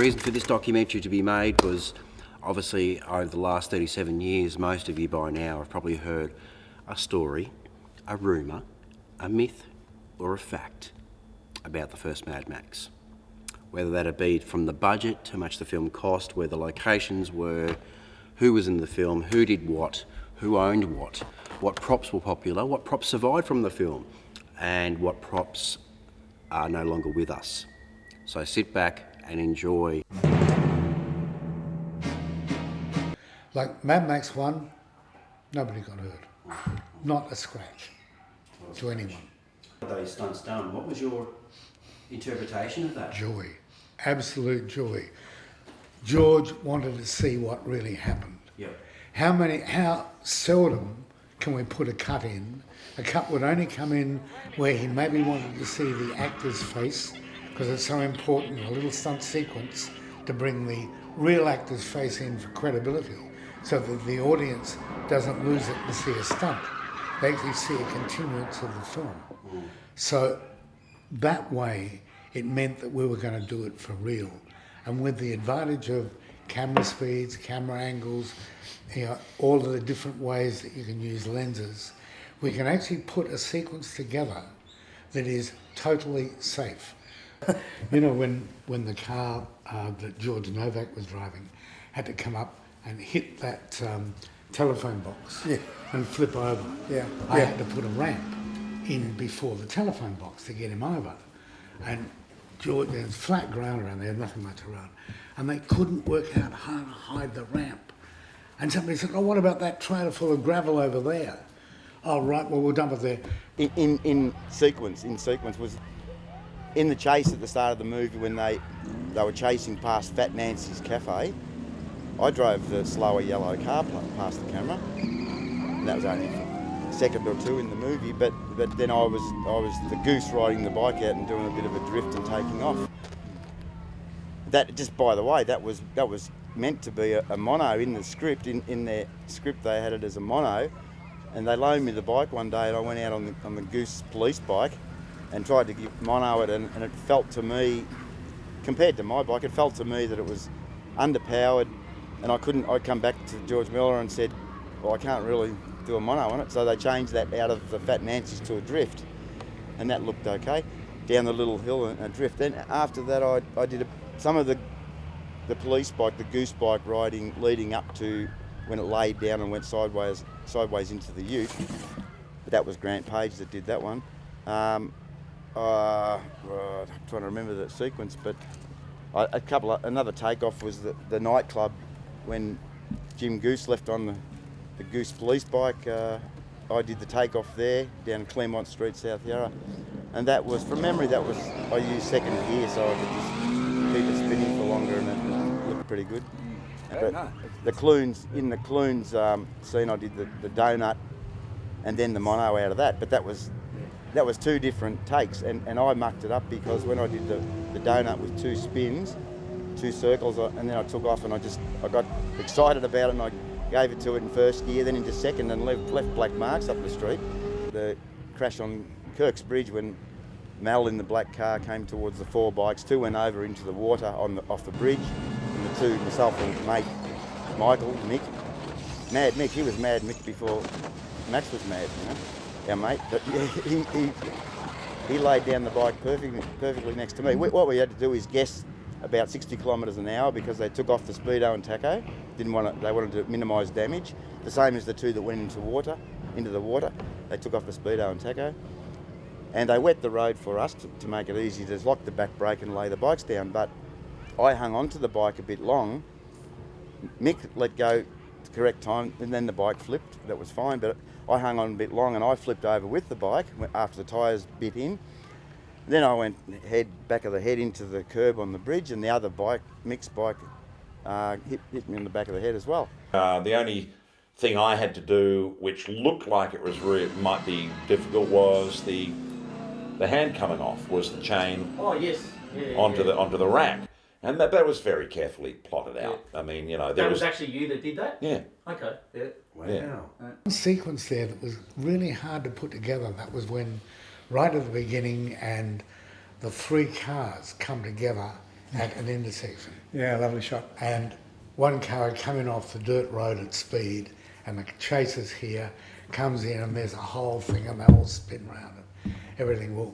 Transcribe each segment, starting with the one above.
reason for this documentary to be made was obviously over the last 37 years, most of you by now have probably heard a story, a rumour, a myth or a fact about the first Mad Max. Whether that be from the budget, how much the film cost, where the locations were, who was in the film, who did what, who owned what props were popular, what props survived from the film, and what props are no longer with us. So sit back and enjoy. Like Mad Max 1, nobody got hurt. Not a scratch to anyone. Those stunts done, what was your interpretation of that? Joy, absolute joy. George wanted to see what really happened. Yep. How seldom can we put a cut in? A cut would only come in where he maybe wanted to see the actor's face, because it's so important in a little stunt sequence to bring the real actor's face in for credibility, so that the audience doesn't lose it and see a stunt. They actually see a continuance of the film. So that way, it meant that we were going to do it for real. And with the advantage of camera speeds, camera angles, all of the different ways that you can use lenses, we can actually put a sequence together that is totally safe. When the car that George Novak was driving had to come up and hit that telephone box and flip over, I had to put a ramp in before the telephone box to get him over. And George, there's flat ground around there, nothing much around, and they couldn't work out how to hide the ramp. And somebody said, "Oh, what about that trailer full of gravel over there?" "Oh, right, well, we'll dump it there." In sequence was in the chase at the start of the movie when they were chasing past Fat Nancy's cafe. I drove the slower yellow car past the camera, and that was only a second or two in the movie. But then I was the goose riding the bike out and doing a bit of a drift and taking off. That, just by the way, that was meant to be a mono in the script. In their script, they had it as a mono, and they loaned me the bike one day, and I went out on the Goose police bike and tried to give mono it, and it felt to me, compared to my bike, it felt to me that it was underpowered, and I'd come back to George Miller and said, well, I can't really do a mono on it, so they changed that out of the Fat Nancy's to a drift, and that looked okay, down the little hill and a drift. Then after that I did some of the police bike, the Goose bike riding leading up to when it laid down and went sideways into the ute, but that was Grant Page that did that one. I'm trying to remember the sequence, but another takeoff was the nightclub when Jim Goose left on the Goose police bike. I did the takeoff there down Claremont Street, South Yarra, and that was, from memory, I used second gear so I could just keep it spinning for longer, and it looked pretty good. But the Clunes scene, I did the donut and then the mono out of that, but that was two different takes, and I mucked it up because when I did the donut with two spins, two circles, and then I took off and I got excited about it, and I gave it to it in first gear, then into second, and left black marks up the street. The crash on Kirk's Bridge when Mel in the black car came towards the four bikes, two went over into the water off the bridge, and the two, myself and mate Michael, Mick, Mad Mick, he was Mad Mick before Max was mad, our mate, but yeah, he laid down the bike perfectly next to me. What we had to do is guess about 60 kilometres an hour because they took off the speedo and tacho. They wanted to minimise damage. The same as the two that went into the water. They took off the speedo and tacho, and they wet the road for us to make it easy to lock the back brake and lay the bikes down. But I hung onto the bike a bit long. Mick let go at the correct time, and then the bike flipped. That was fine, but I hung on a bit long and I flipped over with the bike after the tyres bit in. Then I went back of the head into the curb on the bridge, and the other bike, Mick's bike, hit me in the back of the head as well. The only thing I had to do, which looked like it might be difficult, was the hand coming off, was the chain onto the rack. And that was very carefully plotted out. Yeah. I mean, that was actually you that did that? Yeah. Okay, yeah. Wow. Yeah. One sequence there that was really hard to put together, that was when, right at the beginning, and the three cars come together at an intersection. Yeah, lovely shot. And one car coming off the dirt road at speed, and the chaser's here, comes in, and there's a whole thing, and they all spin round and everything. Well,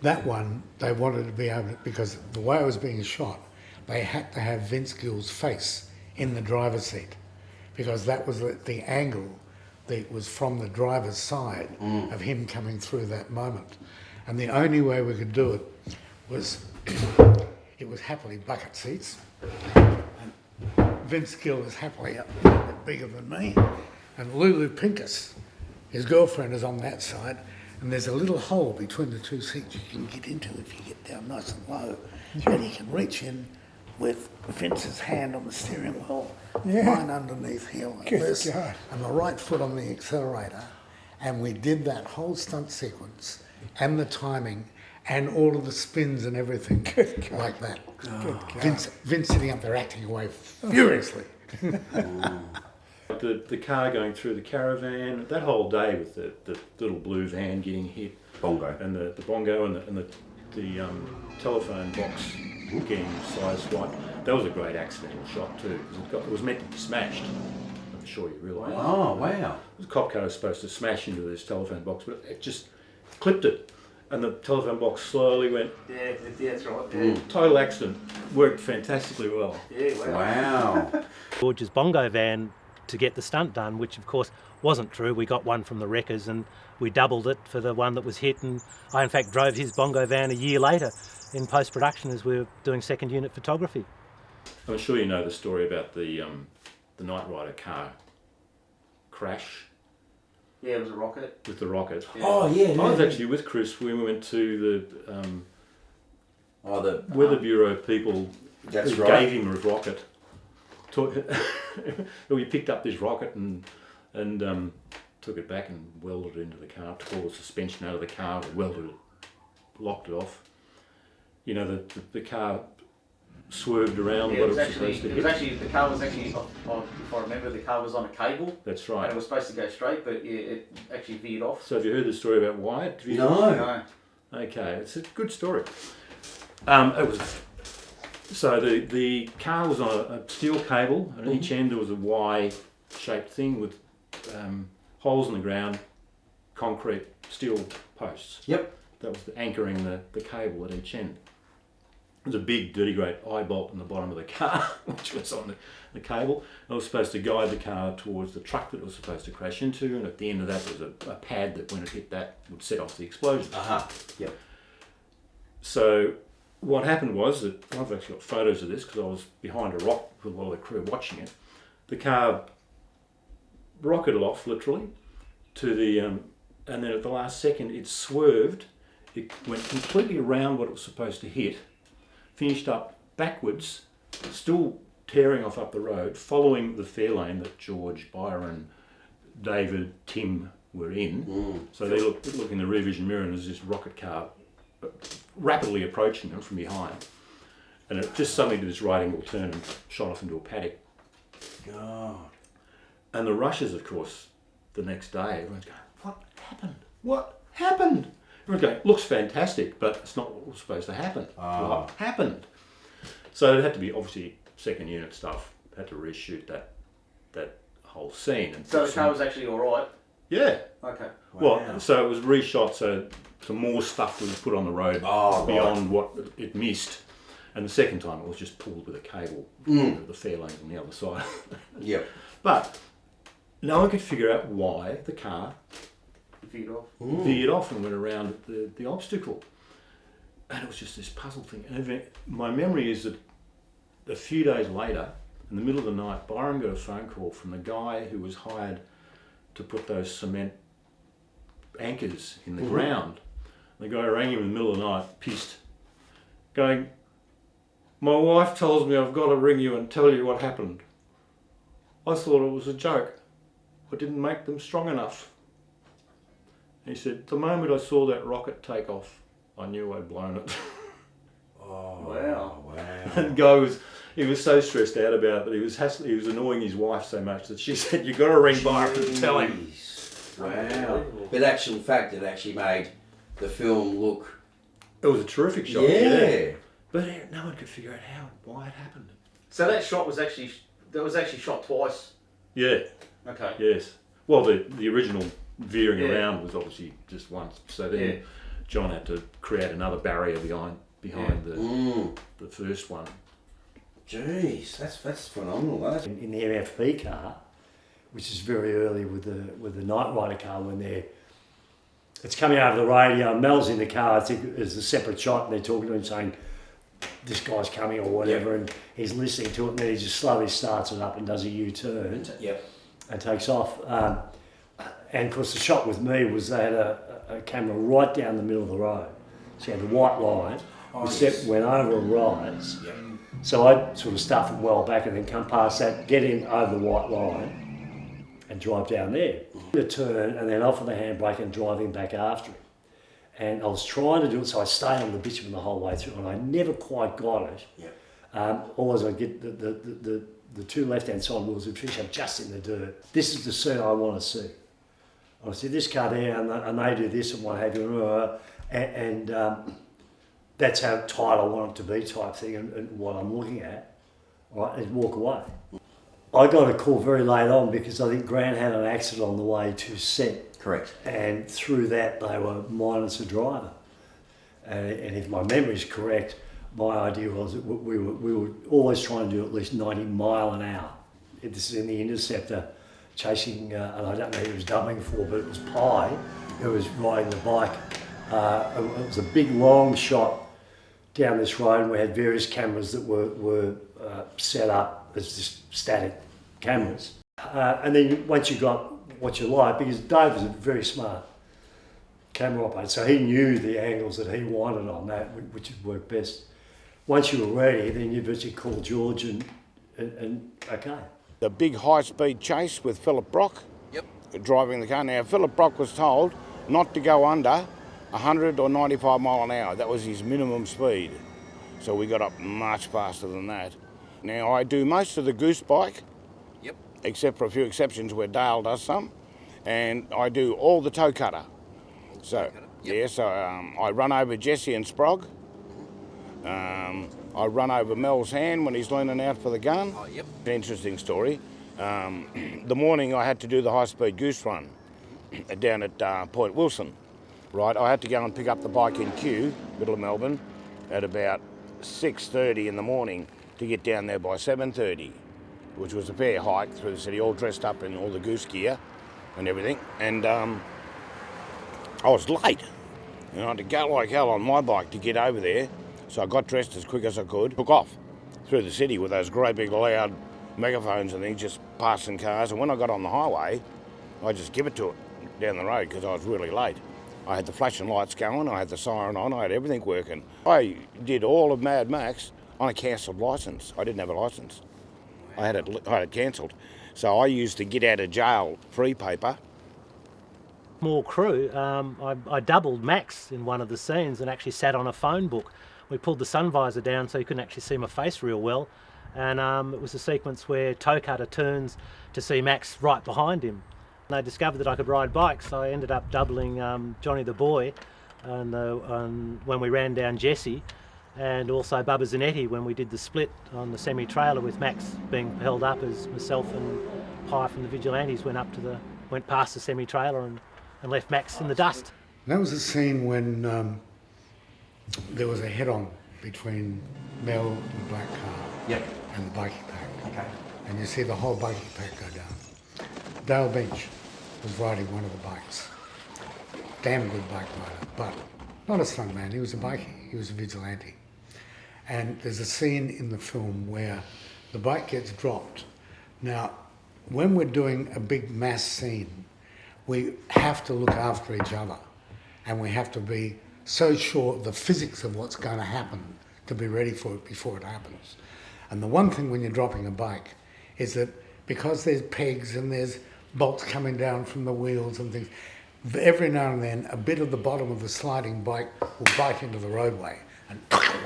that one, they wanted to be able to, because the way it was being shot, they had to have Vince Gill's face in the driver's seat, because that was the angle that was from the driver's side of him coming through that moment. And the only way we could do it was, it was happily bucket seats. And Vince Gill is happily a bit bigger than me. And Lulu Pincus, his girlfriend, is on that side. And there's a little hole between the two seats you can get into if you get down nice and low. And you can reach in with Vince's hand on the steering wheel, mine underneath here like this, and my right foot on the accelerator. And we did that whole stunt sequence and the timing and all of the spins and everything like that. Vince sitting up there acting away furiously. The car going through the caravan, that whole day with the little blue van getting hit, Bongo. and the bongo and the telephone box getting sideswiped. That was a great accidental shot too, because it was meant to be smashed. I'm sure you realise. Oh, wow. The cop car was supposed to smash into this telephone box, but it just clipped it, and the telephone box slowly went. Yeah, that's right. Yeah. Total accident. Worked fantastically well. Yeah, Wow. George's bongo van to get the stunt done, which of course wasn't true. We got one from the wreckers and we doubled it for the one that was hit, and I in fact drove his bongo van a year later in post-production as we were doing second unit photography. I'm sure you know the story about the Knight Rider car crash Yeah, it was a rocket. with the rocket. Yeah. Oh, yeah. I was actually with Chris when we went to the Weather Bureau people That's who right. gave him a rocket. We picked up this rocket and took it back and welded it into the car, took all the suspension out of the car, welded it, locked it off. You know, the car swerved around Yeah, what it was it was supposed to hit. the car was actually, if I remember, the car was on a cable. That's And right. it was supposed to go straight, but yeah, it actually veered off. So have you heard the story about why it veered No. off? No. Okay, it's a good story. It was so the car was on a steel cable, and at each end there was a Y-shaped thing with holes in the ground, concrete steel posts. Yep. That was anchoring the cable at each end. There was a big dirty great eye bolt in the bottom of the car, which was on the cable. It was supposed to guide the car towards the truck that it was supposed to crash into, and at the end of that there was a pad that when it hit that would set off the explosion. Aha. Yep. So what happened was that I've actually got photos of this because I was behind a rock with a lot of the crew watching it. The car rocketed off literally to the, and then at the last second it swerved. It went completely around what it was supposed to hit, finished up backwards, still tearing off up the road, following the fair lane that George, Byron, David, Tim were in. So they look in the rear vision mirror and there's this rocket car rapidly approaching them from behind. And it just suddenly did this right angle turn and shot off into a paddock. God. And the rushes, of course, the next day, everyone's going, what happened? What happened? Everyone's going, looks fantastic, but it's not what was supposed to happen. What happened? So it had to be, obviously, second unit stuff. Had to reshoot that whole scene. And So the car was actually all right. yeah. Okay. Well, so it was reshot, so some more stuff was put on the road beyond what it missed. And the second time it was just pulled with a cable, the fair lane on the other side. Yep. But no one could figure out why the car Veered off. veered off and went around the obstacle. And it was just this puzzle thing. And my memory is that a few days later, in the middle of the night, Byron got a phone call from the guy who was hired to put those cement anchors in the ground. The guy rang him in the middle of the night, pissed, going, "My wife tells me I've got to ring you and tell you what happened. I thought it was a joke. I didn't make them strong enough." He said, "The moment I saw that rocket take off, I knew I'd blown it." Wow. And Guy he was so stressed out about it that he was annoying his wife so much that she said, "You got to ring Byron and tell him." Wow. But actual fact, it actually made the film look. It was a terrific shot. Yeah. But no one could figure out why it happened. So that shot was actually shot twice. Yeah. Okay. Yes. Well, the original veering around was obviously just once. So then John had to create another barrier behind the first one. Jeez, that's phenomenal. That. In the MFP car, which is very early with the Night Rider car, when it's coming over the radio, Mel's in the car, I think it's a separate shot, and they're talking to him saying, this guy's coming or whatever, and he's listening to it, and then he just slowly starts it up and does a U-turn and takes off. And of course the shot with me was they had a camera right down the middle of the road. So you had the white line, which went over a rise. Yep. So I sort of stuff it well back and then come past that, get in over the white line and drive down there. The turn and then off of the handbrake and drive him back after him. And I was trying to do it, so I stayed on the bitumen the whole way through, and I never quite got it. Yep. Always I get the two left-hand side wheels would finish up just in the dirt. This is the scene I want to see. I want to see this car there, and they do this and what have you, and that's how tight I want it to be, type thing, and what I'm looking at, right, and walk away. I got a call very late on because I think Grant had an accident on the way to set. Correct. And through that, they were minus a driver. And if my memory is correct, my idea was that we were always trying to do at least 90 mile an hour. This is in the Interceptor, chasing, and I don't know who it was doubling for, but it was Pye who was riding the bike. It was a big long shot down this road, and we had various cameras that were set up as just static cameras. And then once you got what you like, because Dave was a very smart camera operator, so he knew the angles that he wanted on that, which would work best. Once you were ready, then you virtually call George and okay. The big high-speed chase with Philip Brock driving the car. Now, Philip Brock was told not to go under 100 or 95 mile an hour. That was his minimum speed. So we got up much faster than that. Now, I do most of the goose bike, except for a few exceptions where Dale does some, and I do all the toe cutter. So, I run over Jesse and Sprog. I run over Mel's hand when he's leaning out for the gun. Interesting story. The morning I had to do the high-speed goose run down at Point Wilson. Right, I had to go and pick up the bike in Kew, middle of Melbourne, at about 6:30 in the morning to get down there by 7:30, which was a fair hike through the city, all dressed up in all the goose gear and everything. And I was late. I had to go like hell on my bike to get over there. So I got dressed as quick as I could, took off through the city with those great big loud megaphones and things, just passing cars. And when I got on the highway, I just give it to it down the road because I was really late. I had the flashing lights going, I had the siren on, I had everything working. I did all of Mad Max on a cancelled licence. I didn't have a licence. I had it cancelled. So I used to get out of jail free paper. More crew, I doubled Max in one of the scenes and actually sat on a phone book. We pulled the sun visor down so you couldn't actually see my face real well, and it was a sequence where Toe Cutter turns to see Max right behind him. And they discovered that I could ride bikes, so I ended up doubling Johnny the Boy and when we ran down Jesse, and also Bubba Zanetti when we did the split on the semi-trailer with Max being held up as myself and Pye from the Vigilantes went past the semi-trailer and left Max in the dust. That was a scene when there was a head-on between Mel, the black car, and the bikie pack. Okay. And you see the whole bikie pack go down. Dale Bench was riding one of the bikes. Damn good bike rider, but not a stuntman. He was a bikie. He was a vigilante. And there's a scene in the film where the bike gets dropped. Now, when we're doing a big mass scene, we have to look after each other, and we have to be so sure of the physics of what's going to happen to be ready for it before it happens. And the one thing when you're dropping a bike is that because there's pegs and there's bolts coming down from the wheels and things, every now and then a bit of the bottom of the sliding bike will bite into the roadway and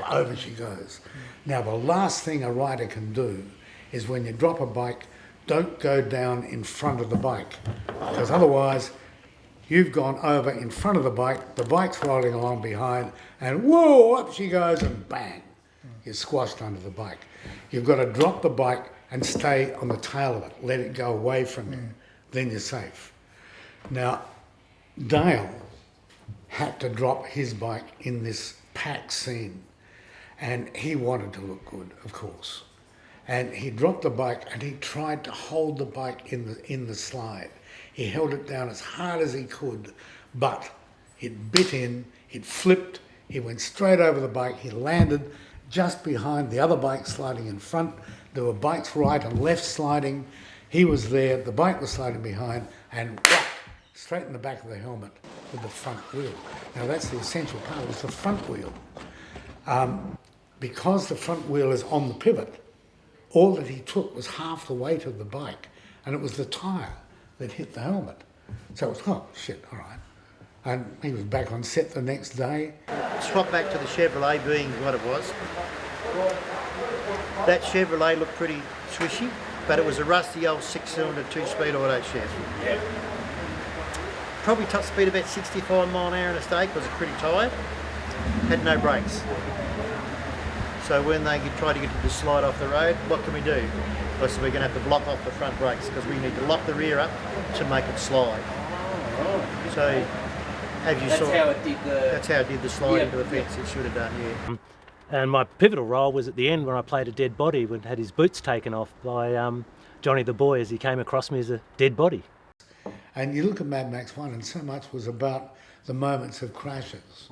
over she goes. Now the last thing a rider can do is when you drop a bike, don't go down in front of the bike, because otherwise you've gone over in front of the bike's rolling along behind, and whoa, up she goes, and bang. you're squashed under the bike. You've got to drop the bike and stay on the tail of it, let it go away from you, then you're safe. Now, Dale had to drop his bike in this packed scene, and he wanted to look good, of course. And he dropped the bike and he tried to hold the bike in the slide. He held it down as hard as he could, but it bit in, it flipped, he went straight over the bike, he landed just behind the other bike sliding in front. There were bikes right and left sliding. He was there, the bike was sliding behind, and whack, straight in the back of the helmet with the front wheel. Now that's the essential part, it was the front wheel. Because the front wheel is on the pivot, all that he took was half the weight of the bike, and it was the tyre that hit the helmet. So it was, oh shit, all right. And he was back on set the next day. Swap back to the Chevrolet being what it was. That Chevrolet looked pretty swishy, but it was a rusty old 6-cylinder 2-speed auto shaft. Yeah. Probably top speed about 65 mile an hour in a state because it's pretty tired. Had no brakes. So when they tried to get to the slide off the road, what can we do? I said we're going to have to block off the front brakes because we need to lock the rear up to make it slide. So, as you saw, that's how it did the slide into the fence. It should have done, yeah. And my pivotal role was at the end when I played a dead body when had his boots taken off by Johnny the Boy as he came across me as a dead body. And you look at Mad Max 1 and so much was about the moments of crashes.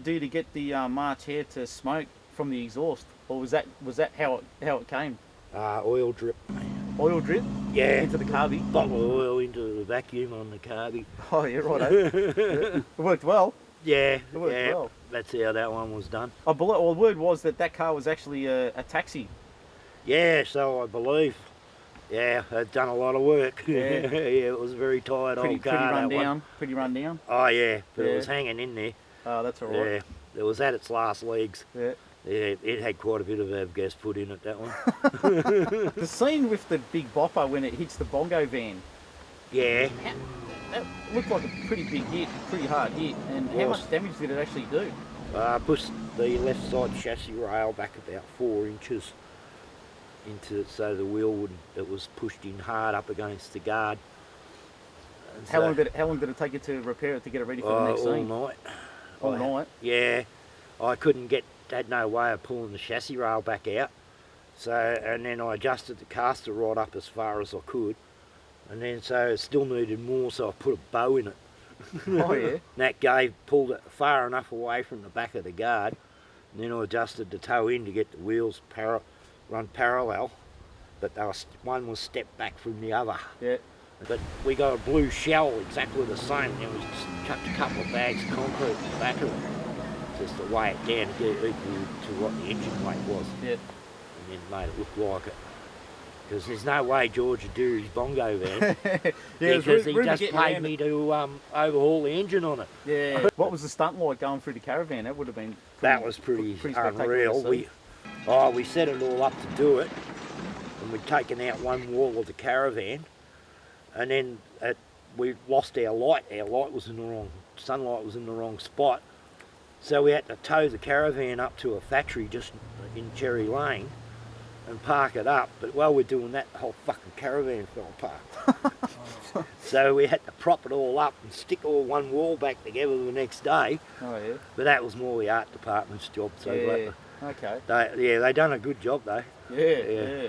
Do to get the March Hare to smoke from the exhaust, or was that how it came? Oil drip. Oil drip? Yeah. Into the carby? Bottle of oil into the vacuum on the carby. Oh yeah, right. It worked well. Yeah, It worked well. That's how that one was done. I believe. Well, the word was that car was actually a taxi. Yeah, so I believe. Yeah, I'd done a lot of work. Yeah. Yeah, it was a very tired old car. Pretty run down. Oh yeah, but Yeah. it was hanging in there. Oh, that's all right. Yeah, it was at its last legs. Yeah. Yeah, it had quite a bit of avgas put in it, that one. The scene with the big bopper when it hits the bongo van. Yeah. That looked like a pretty big hit, pretty hard hit. And how much damage did it actually do? Pushed the left side chassis rail back about 4 inches into it, so the wheel wouldn't. It was pushed in hard up against the guard. And How long did it take you to repair it to get it ready for the next scene? All night. All night? Yeah, I had no way of pulling the chassis rail back out. So, and then I adjusted the caster rod up as far as I could. And then so it still needed more, so I put a bow in it. Oh yeah? And that pulled it far enough away from the back of the guard. And then I adjusted the toe in to get the wheels run parallel. But one was stepped back from the other. Yeah. But we got a blue shell exactly the same. Then we just chucked a couple of bags of concrete in the back of it, just to weigh it down to get it equal to what the engine weight was. Yeah. And then made it look like it. Because there's no way George would do his bongo van. Yeah, because he just paid me to overhaul the engine on it. Yeah. What was the stunt like going through the caravan? That would have been. That was pretty spectacular unreal. to see. We set it all up to do it, and we'd taken out one wall of the caravan. And then we lost our light. Our light was in the wrong, sunlight was in the wrong spot. So we had to tow the caravan up to a factory just in Cherry Lane and park it up. But while we're doing that, the whole fucking caravan fell apart. So we had to prop it all up and stick all one wall back together the next day. Oh yeah. But that was more the art department's job. So Okay. they done a good job though. Yeah.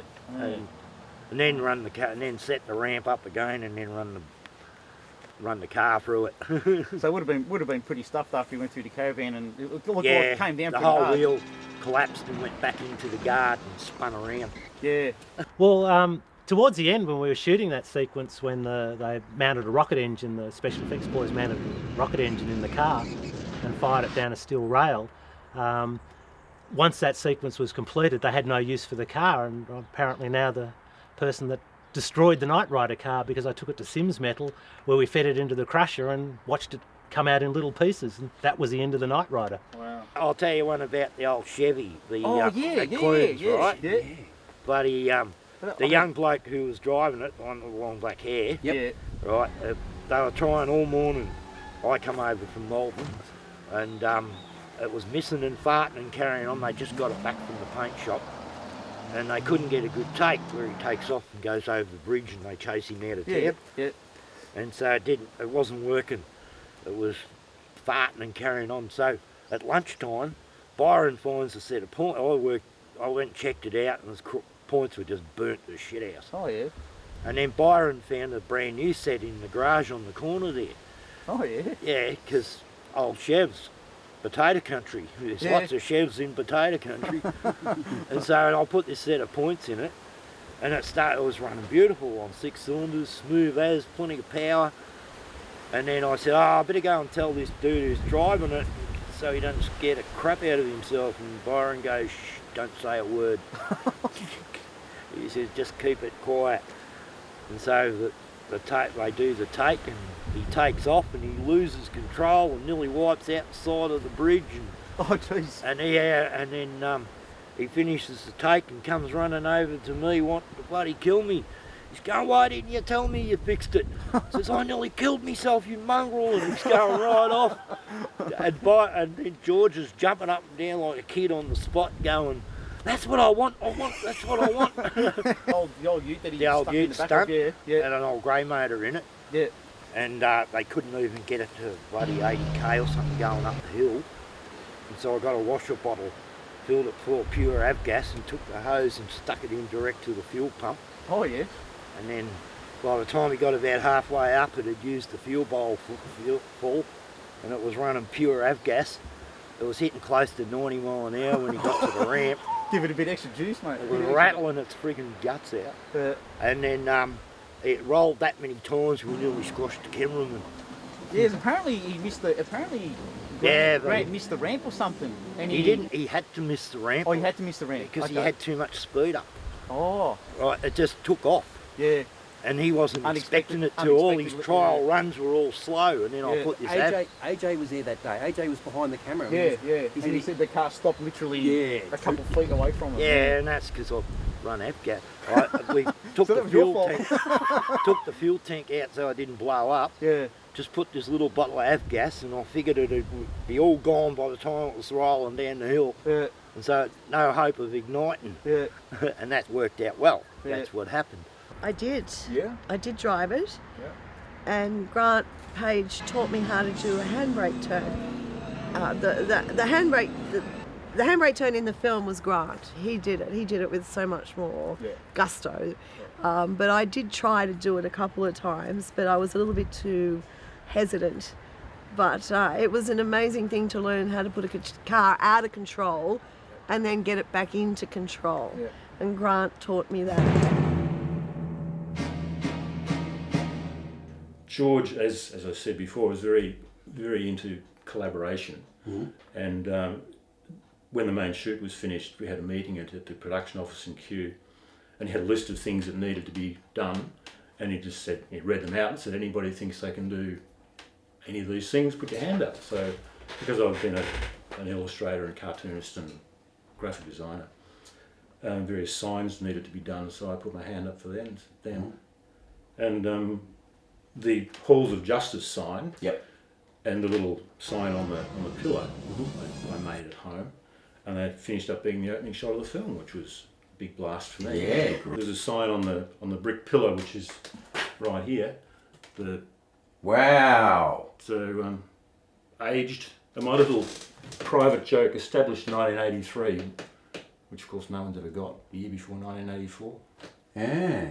And then set the ramp up again, and then run the car through it. So it would have been pretty stuffed after you went through the caravan, and it looked like Yeah, it came down the pretty whole hard. wheel collapsed and went back into the guard and spun around. Yeah. Well, towards the end when we were shooting that sequence, when they mounted a rocket engine, the special effects boys mounted a rocket engine in the car and fired it down a steel rail, once that sequence was completed, they had no use for the car, and apparently now the person that destroyed the Knight Rider car, because I took it to Sims Metal, where we fed it into the crusher and watched it come out in little pieces, and that was the end of the Knight Rider. Wow. I'll tell you one about the old Chevy, the yeah, Queens, yeah, right? yeah. Bloody, the young bloke who was driving it, on the long black hair, Yeah. right, they were trying all morning. I come over from Melbourne, and it was missing and farting and carrying on. They just got it back from the paint shop, and they couldn't get a good take where he takes off and goes over the bridge, and they chase him out of town. Yeah. And so it wasn't working. It was farting and carrying on. So at lunchtime, Byron finds a set of points. I went and checked it out, and his points were just burnt to shit house. Oh yeah. And then Byron found a brand new set in the garage on the corner there. Oh yeah. Yeah, because old Chev's potato country. There's lots of Chevs in potato country. And so I put this set of points in it, and it was running beautiful on 6 cylinders, smooth as, plenty of power. And then I said, I better go and tell this dude who's driving it so he doesn't scare the crap out of himself. And Byron goes, shh, don't say a word. He says, just keep it quiet. And so they do the take, and he takes off and he loses control and nearly wipes out the side of the bridge. And, oh jeez. And then he finishes the take and comes running over to me wanting to bloody kill me. He's going, why didn't you tell me you fixed it? Says, I nearly killed myself, you mongrel. And he's going right off. And then George is jumping up and down like a kid on the spot going, that's what I want, that's what I want. The old ute that he The old stuck in ute the back stunt, of, yeah. and an old grey motor in it. Yeah. And they couldn't even get it to bloody 80k or something going up the hill. And so I got a washer bottle, filled it full of pure avgas, and took the hose and stuck it in direct to the fuel pump. Oh yeah. And then by the time he got about halfway up, it had used the fuel bowl full, and it was running pure avgas. It was hitting close to 90 mile an hour when he got to the ramp. Give it a bit extra juice, mate. It was rattling its freaking guts out. And then it rolled that many times we nearly squashed the cameraman. Yes, apparently he missed the. Grant missed the ramp or something. And he didn't. He had to miss the ramp. Oh, he had to miss the ramp because he had too much speed up. Oh. Right, it just took off. Yeah. And he wasn't expecting it to. All his trial runs were all slow, and then I put this. AJ was there that day. AJ was behind the camera. Yeah. And he said the car stopped literally a couple of feet away from him. Yeah, and that's because I run AFGAT. We took the fuel tank. Took the fuel tank out so I didn't blow up. Yeah. Just put this little bottle of avgas, and I figured it would be all gone by the time it was rolling down the hill. Yeah. And so no hope of igniting. Yeah. And that worked out well. Yeah. That's what happened. I did. Yeah. I did drive it. Yeah. And Grant Page taught me how to do a handbrake turn. The handbrake turn in the film was Grant. He did it. He did it with so much more gusto. But I did try to do it a couple of times, but I was a little bit too hesitant. But it was an amazing thing to learn how to put a car out of control and then get it back into control. Yeah. And Grant taught me that. George, as I said before, was very, very into collaboration. Mm-hmm. And when the main shoot was finished, we had a meeting at the production office in Kew, and he had a list of things that needed to be done, and he just said, he read them out and said, anybody thinks they can do any of these things, put your hand up. So, because I've been an illustrator and cartoonist and graphic designer, various signs needed to be done, so I put my hand up for them. And the Halls of Justice sign, and the little sign on the pillar, I made at home, and that finished up being the opening shot of the film, which was a big blast for me. Yeah. There's a sign on the brick pillar, which is right here. Wow. So aged, my little private joke, established 1983, which of course no one's ever got, the year before 1984. Yeah.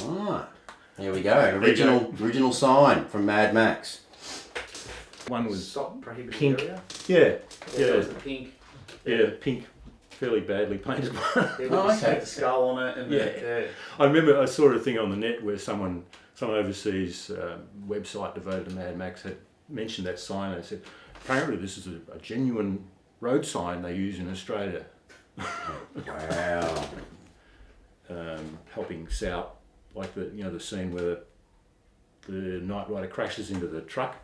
Right. There we go. Original sign from Mad Max. One was Stop prohibited pink. area. Yeah, It was the pink. yeah, pink, fairly badly painted one. It was the skull on it. And Yeah. I remember I saw a thing on the net where some overseas website devoted to Mad Max had mentioned that sign. They said, apparently this is a genuine road sign they use in Australia. Wow. Helping South, like the scene where the Knight Rider crashes into the truck.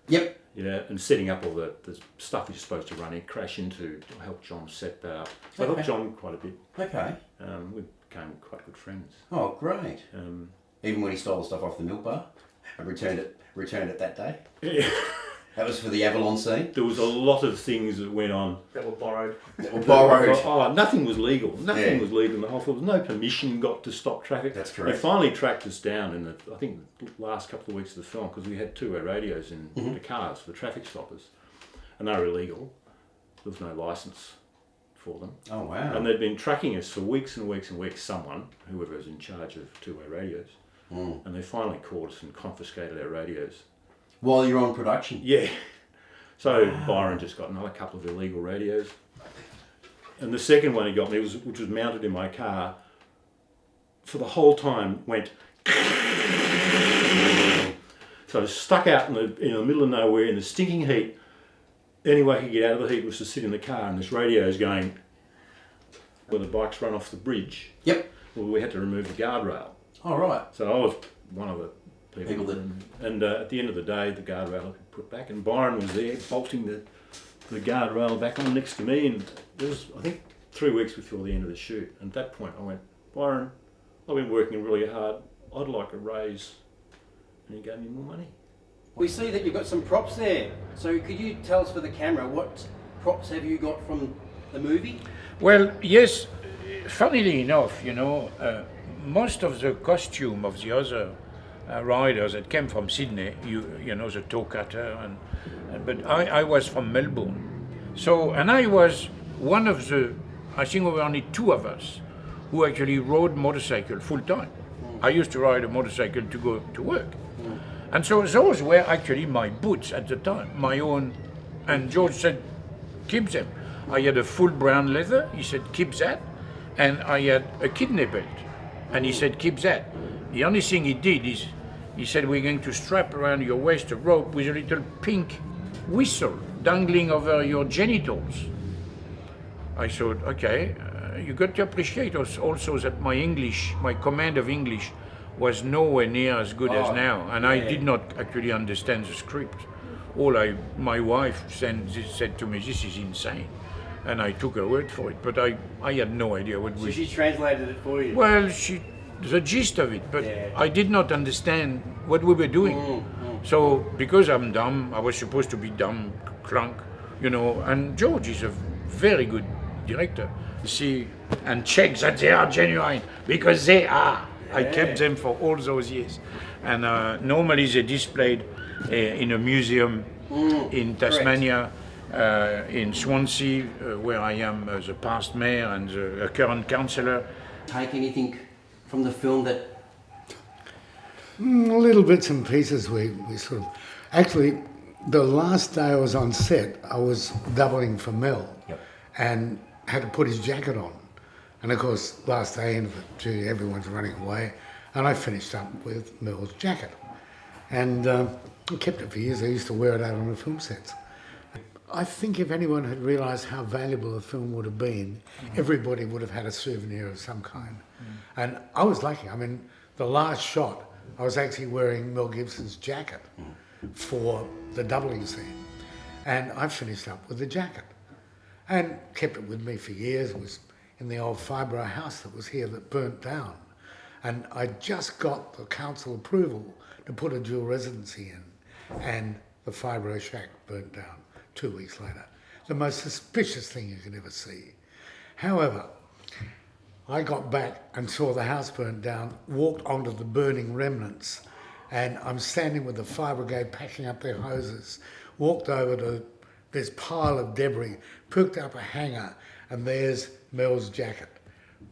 Yep. Yeah, and setting up all the stuff you're supposed to run in, crash into, to help John set that up. So I helped John quite a bit. Okay. We became quite good friends. Oh, great. Even when he stole the stuff off the milk bar and returned it that day? Yeah. That was for the Avalon scene? There was a lot of things that went on. That were borrowed. Nothing was legal. Nothing was legal in the whole film. No permission got to stop traffic. That's correct. They finally tracked us down in the last couple of weeks of the film, because we had two-way radios in the cars for the traffic stoppers, and they were illegal. There was no licence for them. Oh, wow. And they'd been tracking us for weeks and weeks and weeks, whoever was in charge of two-way radios. And they finally caught us and confiscated our radios. While you're on production? Yeah. So Byron just got another couple of illegal radios. And the second one he got me, which was mounted in my car, for the whole time went... So I was stuck out in the middle of nowhere in the stinking heat. The only way I could get out of the heat was to sit in the car, and this radio is going... When the bikes run off the bridge, yep. Well, we had to remove the guardrail. Oh, right. So I was one of the people that... And at the end of the day, the guardrail had been put back, and Byron was there bolting the guardrail back on next to me, and it was, I think, 3 weeks before the end of the shoot. And at that point I went, Byron, I've been working really hard, I'd like a raise. And he gave me more money. We see that you've got some props there. So could you tell us for the camera, what props have you got from the movie? Well, yes, funnily enough, most of the costume of the other riders that came from Sydney, the toe cutter, but I was from Melbourne. So, and I was one of I think there were only two of us who actually rode motorcycle full time. I used to ride a motorcycle to go to work. And so those were actually my boots at the time, my own. And George said, keep them. I had a full brown leather, he said, keep that. And I had a kidney belt, and he said, keep that. The only thing he did is, he said, we're going to strap around your waist a rope with a little pink whistle dangling over your genitals. I thought, okay, you got to appreciate also that my command of English was nowhere near as good as now, and I did not actually understand the script. My wife said to me, this is insane, and I took her word for it, but I had no idea what So she translated it for you? Well, the gist of it, but I did not understand what we were doing. So, because I'm dumb, I was supposed to be dumb, clunk, and George is a very good director. See, and check that they are genuine, because they are. I kept them for all those years. And normally they're displayed in a museum in Tasmania, in Swansea, where I am the past mayor and the current councillor. Take anything from the film that... Little bits and pieces we sort of... Actually, the last day I was on set, I was doubling for Mel and had to put his jacket on. And of course, last day end of it, too, everyone's running away, and I finished up with Mel's jacket. And I kept it for years. I used to wear it out on the film sets. I think if anyone had realised how valuable the film would have been, everybody would have had a souvenir of some kind. And I was lucky. I mean, the last shot, I was actually wearing Mel Gibson's jacket for the doubling scene. And I finished up with the jacket and kept it with me for years. It was in the old Fibro house that was here that burnt down. And I just got the council approval to put a dual residency in, and the Fibro shack burnt down 2 weeks later. The most suspicious thing you could ever see. However, I got back and saw the house burnt down, walked onto the burning remnants, and I'm standing with the fire brigade packing up their hoses, walked over to this pile of debris, picked up a hanger, and there's Mel's jacket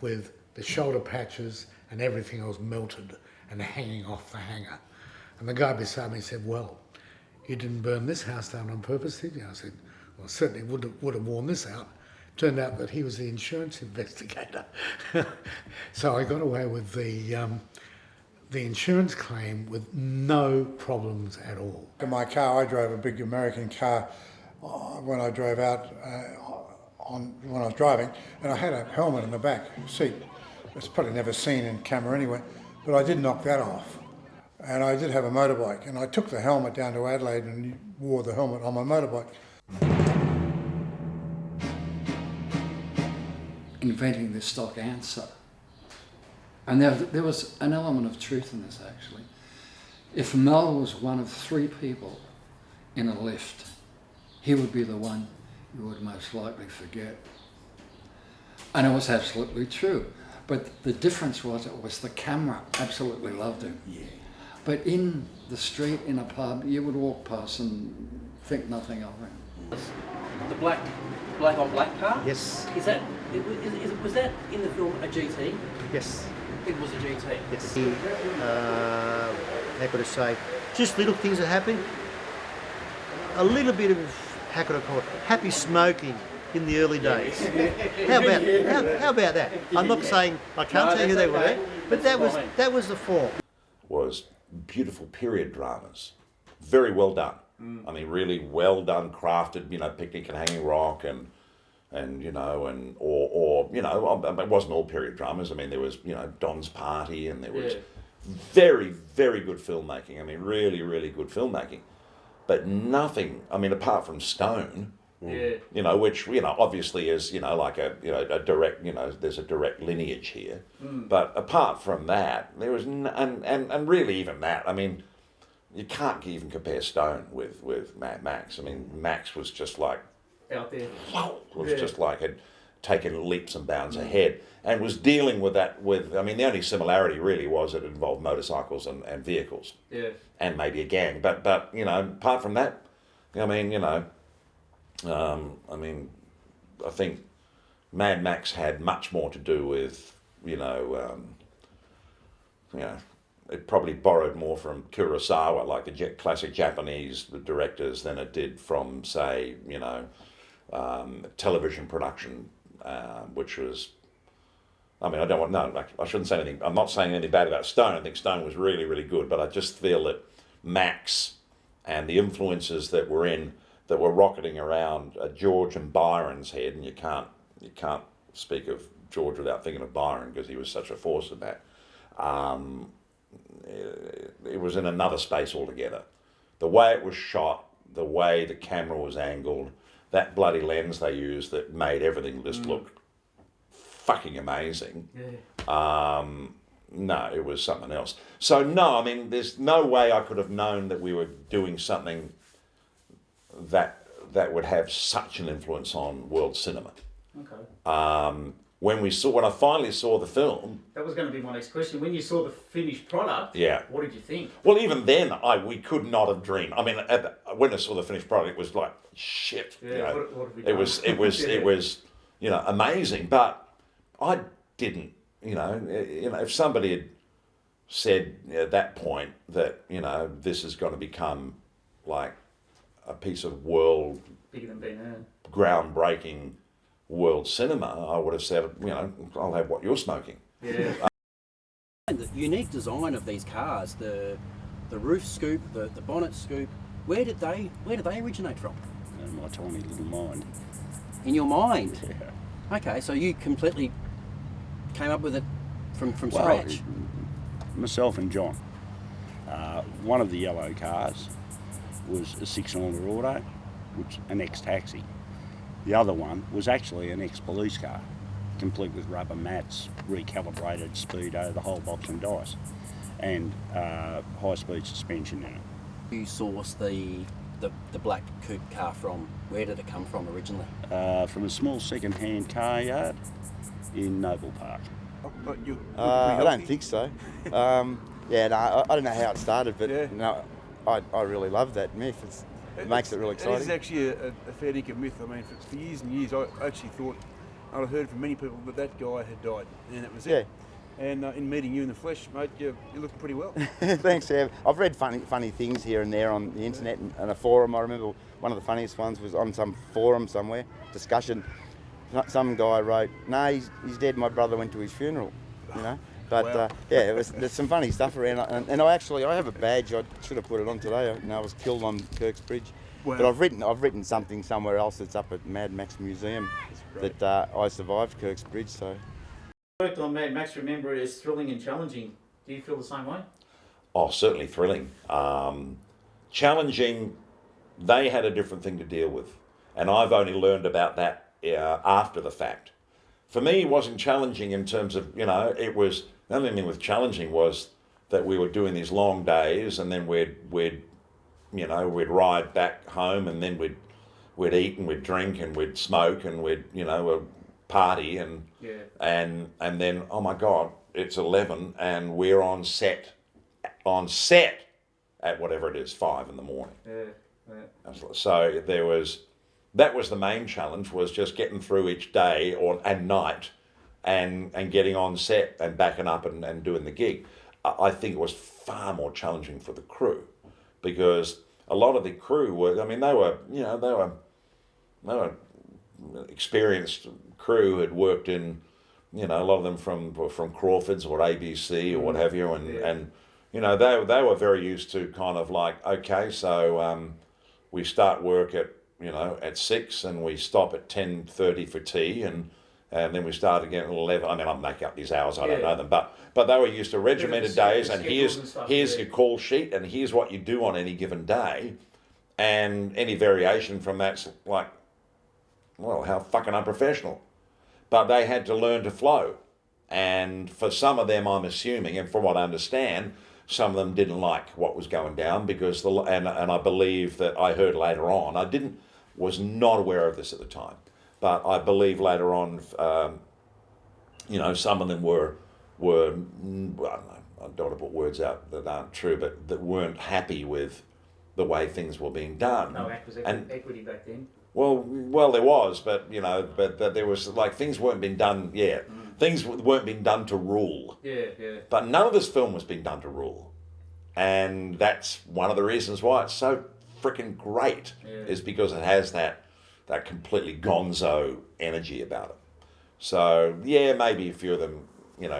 with the shoulder patches and everything else melted and hanging off the hanger. And the guy beside me said, well, you didn't burn this house down on purpose, did you? I said, well, certainly would have worn this out. Turned out that he was the insurance investigator. So I got away with the insurance claim with no problems at all. In my car, I drove a big American car when I drove out when I was driving, and I had a helmet in the back seat. It's probably never seen in camera anyway, but I did knock that off. And I did have a motorbike, and I took the helmet down to Adelaide and wore the helmet on my motorbike. Inventing the stock answer. And there was an element of truth in this, actually. If Mel was one of 3 people in a lift, he would be the one you would most likely forget. And it was absolutely true. But the difference was, it was the camera absolutely loved him. Yeah. But in the street, in a pub, you would walk past and think nothing of him. The black on black car? Yes. Was that in the film a GT? Yes. It was a GT? Yes. How could I say? Just little things that happen. A little bit of, how could I call it, happy smoking in the early days. How about that? I'm not saying, I can't tell you who they were, but that was the form. Was beautiful period dramas. Very well done. I mean, really well done, crafted, Picnic and Hanging Rock and it wasn't all period dramas. I mean, there was, Don's Party, and there was very, very good filmmaking. I mean, really, really good filmmaking. But nothing, I mean, apart from Stone, which, obviously is, like a direct, there's a direct lineage here. But apart from that, there was, and really even that, I mean, you can't even compare Stone with Mad Max. I mean, Max was just like, out there. Just like had taken leaps and bounds ahead, and was dealing with that I mean, the only similarity really was it involved motorcycles and vehicles. Yeah. And maybe a gang. But apart from that, I mean, I think Mad Max had much more to do with, it probably borrowed more from Kurosawa, like the classic Japanese directors, than it did from, say, television production, which was, I mean, I shouldn't say anything. I'm not saying anything bad about Stone. I think Stone was really, really good, but I just feel that Max and the influences that were rocketing around George and Byron's head, and you can't speak of George without thinking of Byron, because he was such a force in that. It was in another space altogether. The way it was shot, the way the camera was angled, that bloody lens they used that made everything just look fucking amazing. Yeah. No, it was something else. So no, I mean, there's no way I could have known that we were doing something that would have such an influence on world cinema. Okay. When I finally saw the film... That was going to be my next question. When you saw the finished product, what did you think? Well, even then, we could not have dreamed. I mean, when I saw the finished product, it was like, shit. Yeah, what have we done? It was, amazing. But I didn't, if somebody had said at that point that, this is going to become like a piece of world... Bigger than being groundbreaking world cinema, I would have said, I'll have what you're smoking. Yeah. The unique design of these cars, the roof scoop, the bonnet scoop, where did they originate from? In my tiny little mind. In your mind? Yeah. Okay, so you completely came up with it from scratch? Myself and John. One of the yellow cars was a 6-cylinder auto, which an ex-taxi. The other one was actually an ex-police car, complete with rubber mats, recalibrated speedo, the whole box and dice, and high-speed suspension in it. You sourced the black coupe car from? Where did it come from originally? From a small second-hand car yard in Noble Park. I don't think so. I don't know how it started, but no, I really love that myth. It makes it really exciting. It is actually a fair dinkum myth. I mean, for years and years, I actually thought, I'd heard from many people that guy had died, and that was it. And in meeting you in the flesh, mate, you look pretty well. Thanks, Sam. I've read funny things here and there on the internet and a forum. I remember one of the funniest ones was on some forum somewhere, discussion. Some guy wrote, "No, he's dead. My brother went to his funeral," you know. But Wow. yeah, there's some funny stuff around. And I have a badge. I should have put it on today. I was killed on Kirk's Bridge. Wow. But I've written something somewhere else that's up at Mad Max Museum that I survived Kirk's Bridge. So. Worked on Mad Max, remember it as thrilling and challenging. Do you feel the same way? Oh, certainly thrilling. Challenging, they had a different thing to deal with. And I've only learned about that after the fact. For me, it wasn't challenging in terms of, it was, the only thing with challenging was that we were doing these long days and then we'd ride back home and then we'd eat and we'd drink and we'd smoke and we'd, party and then, oh my God, it's 11 and we're on set at whatever it is, 5 in the morning. Yeah. So that was the main challenge, was just getting through each day and night and getting on set and backing up and doing the gig. I think it was far more challenging for the crew, because a lot of the crew they were experienced crew, had worked in, a lot of them from Crawford's or ABC or what have you, and they were very used to kind of like, okay, so we start work at 6 and we stop at 10:30 for tea and then we start again at 11. I mean, I'm making up these hours, I don't know them, but they were used to regimented days, and here's your call sheet and here's what you do on any given day, and any variation from that's like, well, how fucking unprofessional. But they had to learn to flow. And for some of them, I'm assuming, and from what I understand, some of them didn't like what was going down because, and I believe that I heard later on, was not aware of this at the time, but I believe later on, some of them were I don't want to put words out that aren't true, but that weren't happy with the way things were being done. No equity back then. Well, there was, but there was like things weren't being done. Yeah, things weren't being done to rule. Yeah. But none of this film was being done to rule, and that's one of the reasons why it's so freaking great. Is because it has that completely gonzo energy about it. So yeah, maybe a few of them,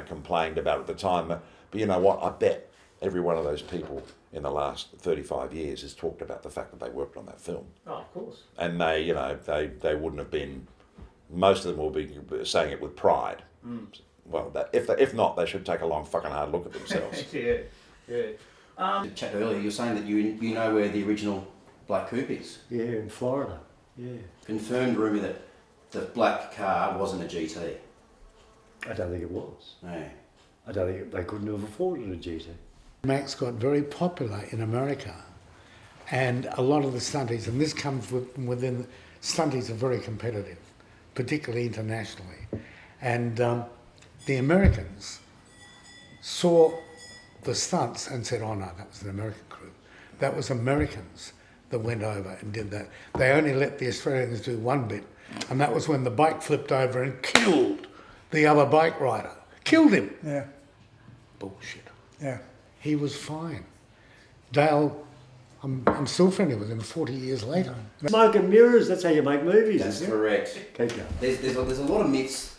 complained about it at the time, but you know what? I bet every one of those people in the last 35 years has talked about the fact that they worked on that film. Oh, of course. And they wouldn't have been, most of them will be saying it with pride. Well, if not, they should take a long fucking hard look at themselves. Yeah. Chat earlier, you're saying that you know where the original black coupe is. Yeah, in Florida. Yeah. Confirmed rumour that the black car wasn't a GT. I don't think it was. No. I don't think they couldn't have afforded a GT. Max got very popular in America, and a lot of the stunties, and this comes within, stunties are very competitive, particularly internationally, and the Americans saw the stunts and said, oh no, that was an American crew. That was Americans that went over and did that. They only let the Australians do one bit, and that was when the bike flipped over and killed the other bike rider. Killed him. Yeah. Bullshit. Yeah. He was fine. Dale, I'm still friendly with him 40 years later. Smoke and mirrors, that's how you make movies. That's correct. Keep going. There's a lot of myths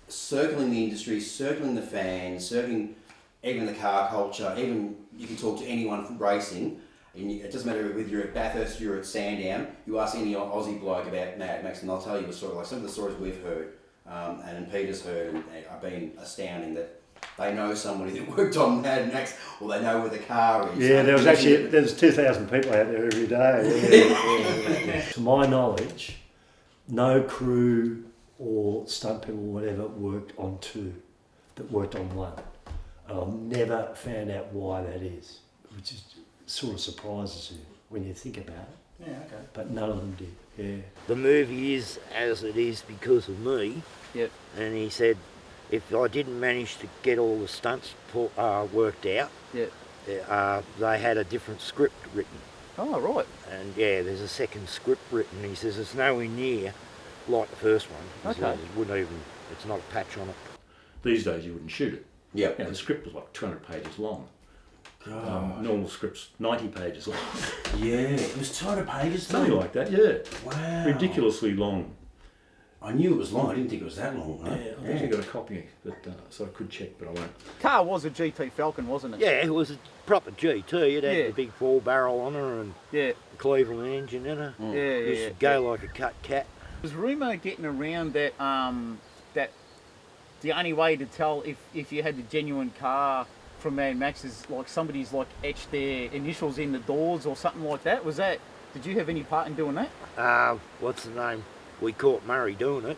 circling the industry, circling the fans, circling even the car culture. Even you can talk to anyone from racing, and it doesn't matter whether you're at Bathurst, you're at Sandown. You ask any Aussie bloke about Mad Max, and they'll tell you a story. Like some of the stories we've heard, and Peter's heard, and have been astounding that they know somebody that worked on Mad Max, or they know where the car is. Yeah, there's 2,000 people out there every day. To my knowledge, no crew or stunt people or whatever worked on two, that worked on one. I've never found out why that is, which is sort of surprises you when you think about it. Yeah, okay. But none of them did. Yeah. The movie is as it is because of me. Yep. And he said, if I didn't manage to get all the stunts worked out, they had a different script written. Oh, right. And yeah, there's a second script written. He says it's nowhere near like the first one. Okay. It's not a patch on it. These days you wouldn't shoot it. Yeah. The script was like 200 pages long. Normal script's 90 pages long. Yeah, it was 200 pages. Something like that, yeah. Wow. Ridiculously long. I knew it was long. I didn't think it was that long. Huh? Yeah, I've actually got a copy, but so I could check, but I won't. Car was a GT Falcon, wasn't it? Yeah, it was a proper GT. It had Yeah. the big 4-barrel on her and Yeah. the Cleveland engine in her. Yeah, Used to go like a cut cat. There's rumour getting around that that the only way to tell if you had the genuine car from Mad Max is like somebody's like etched their initials in the doors or something like that. Was that? Did you have any part in doing that? What's the name? We caught Murray doing it.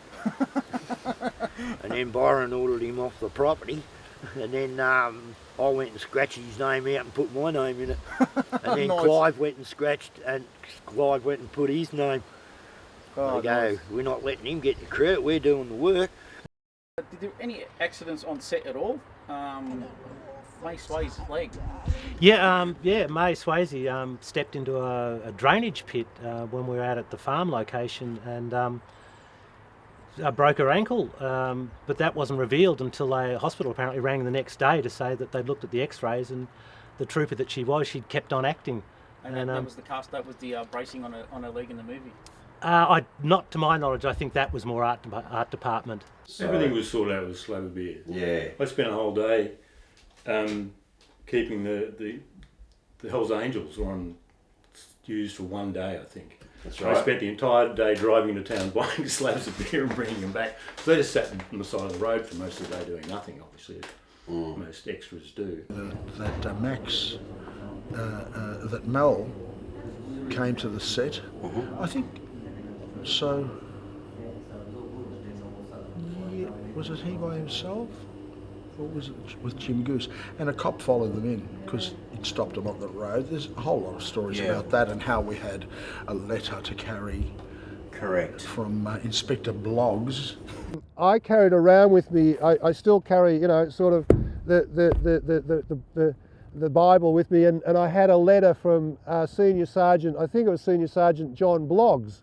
And then Byron ordered him off the property. And then I went and scratched his name out and put my name in it. And then Nice. Clive went and scratched and Clive went and put his name. Oh, They go, nice. we're not letting him get the credit, we're doing the work. Did there any accidents on set at all? May Sway's leg. Yeah, May Swayze stepped into a drainage pit when we were out at the farm location and broke her ankle, but that wasn't revealed until the hospital apparently rang the next day to say that they'd looked at the x-rays and the trooper that she was, she'd kept on acting. And that was the cast. That was the bracing on her leg in the movie. Not to my knowledge. I think that was more art department. Everything was sorted out with a slab of beer. Yeah. I spent a whole day keeping the Hells Angels on used for one day, I think. That's So right. I spent the entire day driving into town buying slabs of beer and bringing them back. So they just sat on the side of the road for most of the day doing nothing, obviously, as most extras do. That Max, that Mel came to the set, I think, so, yeah, was it he by himself? Or was it with Jim Goose? And a cop followed them in because it stopped them on the road. There's a whole lot of stories about that and how we had a letter to carry. Correct. From Inspector Bloggs. I carried around with me, I still carry, sort of the Bible with me, and I had a letter from Senior Sergeant, I think it was Senior Sergeant John Bloggs,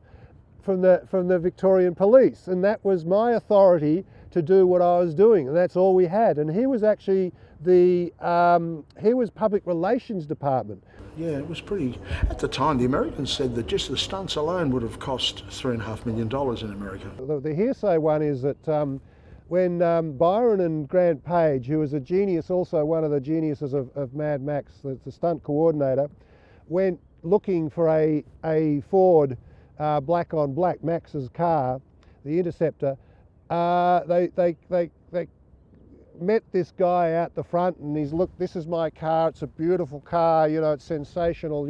from the Victorian Police, and that was my authority to do what I was doing, and that's all we had. And he was actually he was Public Relations Department. Yeah, it was pretty. At the time, the Americans said that just the stunts alone would have cost $3.5 million in America. The hearsay one is that when Byron and Grant Page, who was a genius, also one of the geniuses of Mad Max, the stunt coordinator, went looking for a Ford black on black, Max's car, the Interceptor, they met this guy out the front and he's, look, this is my car, it's a beautiful car, it's sensational,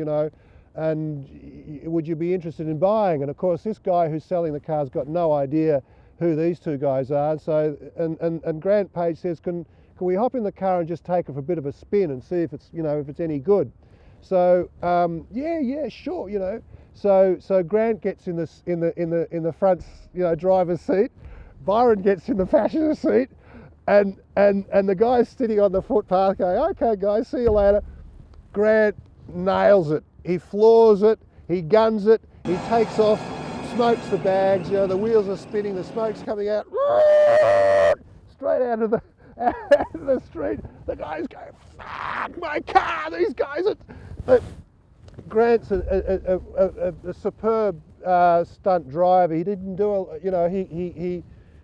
and would you be interested in buying? And of course this guy who's selling the car's got no idea who these two guys are. So and Grant Page says, can we hop in the car and just take it for a bit of a spin and see if it's if it's any good? So yeah, sure, So Grant gets in the front driver's seat, Byron gets in the passenger seat, and the guy's sitting on the footpath going, okay guys, see you later. Grant nails it. He floors it, he guns it, he takes off, smokes the bags, the wheels are spinning, the smoke's coming out, straight out of the street. The guy's going, fuck my car, these guys are... Grant's a superb stunt driver. He didn't do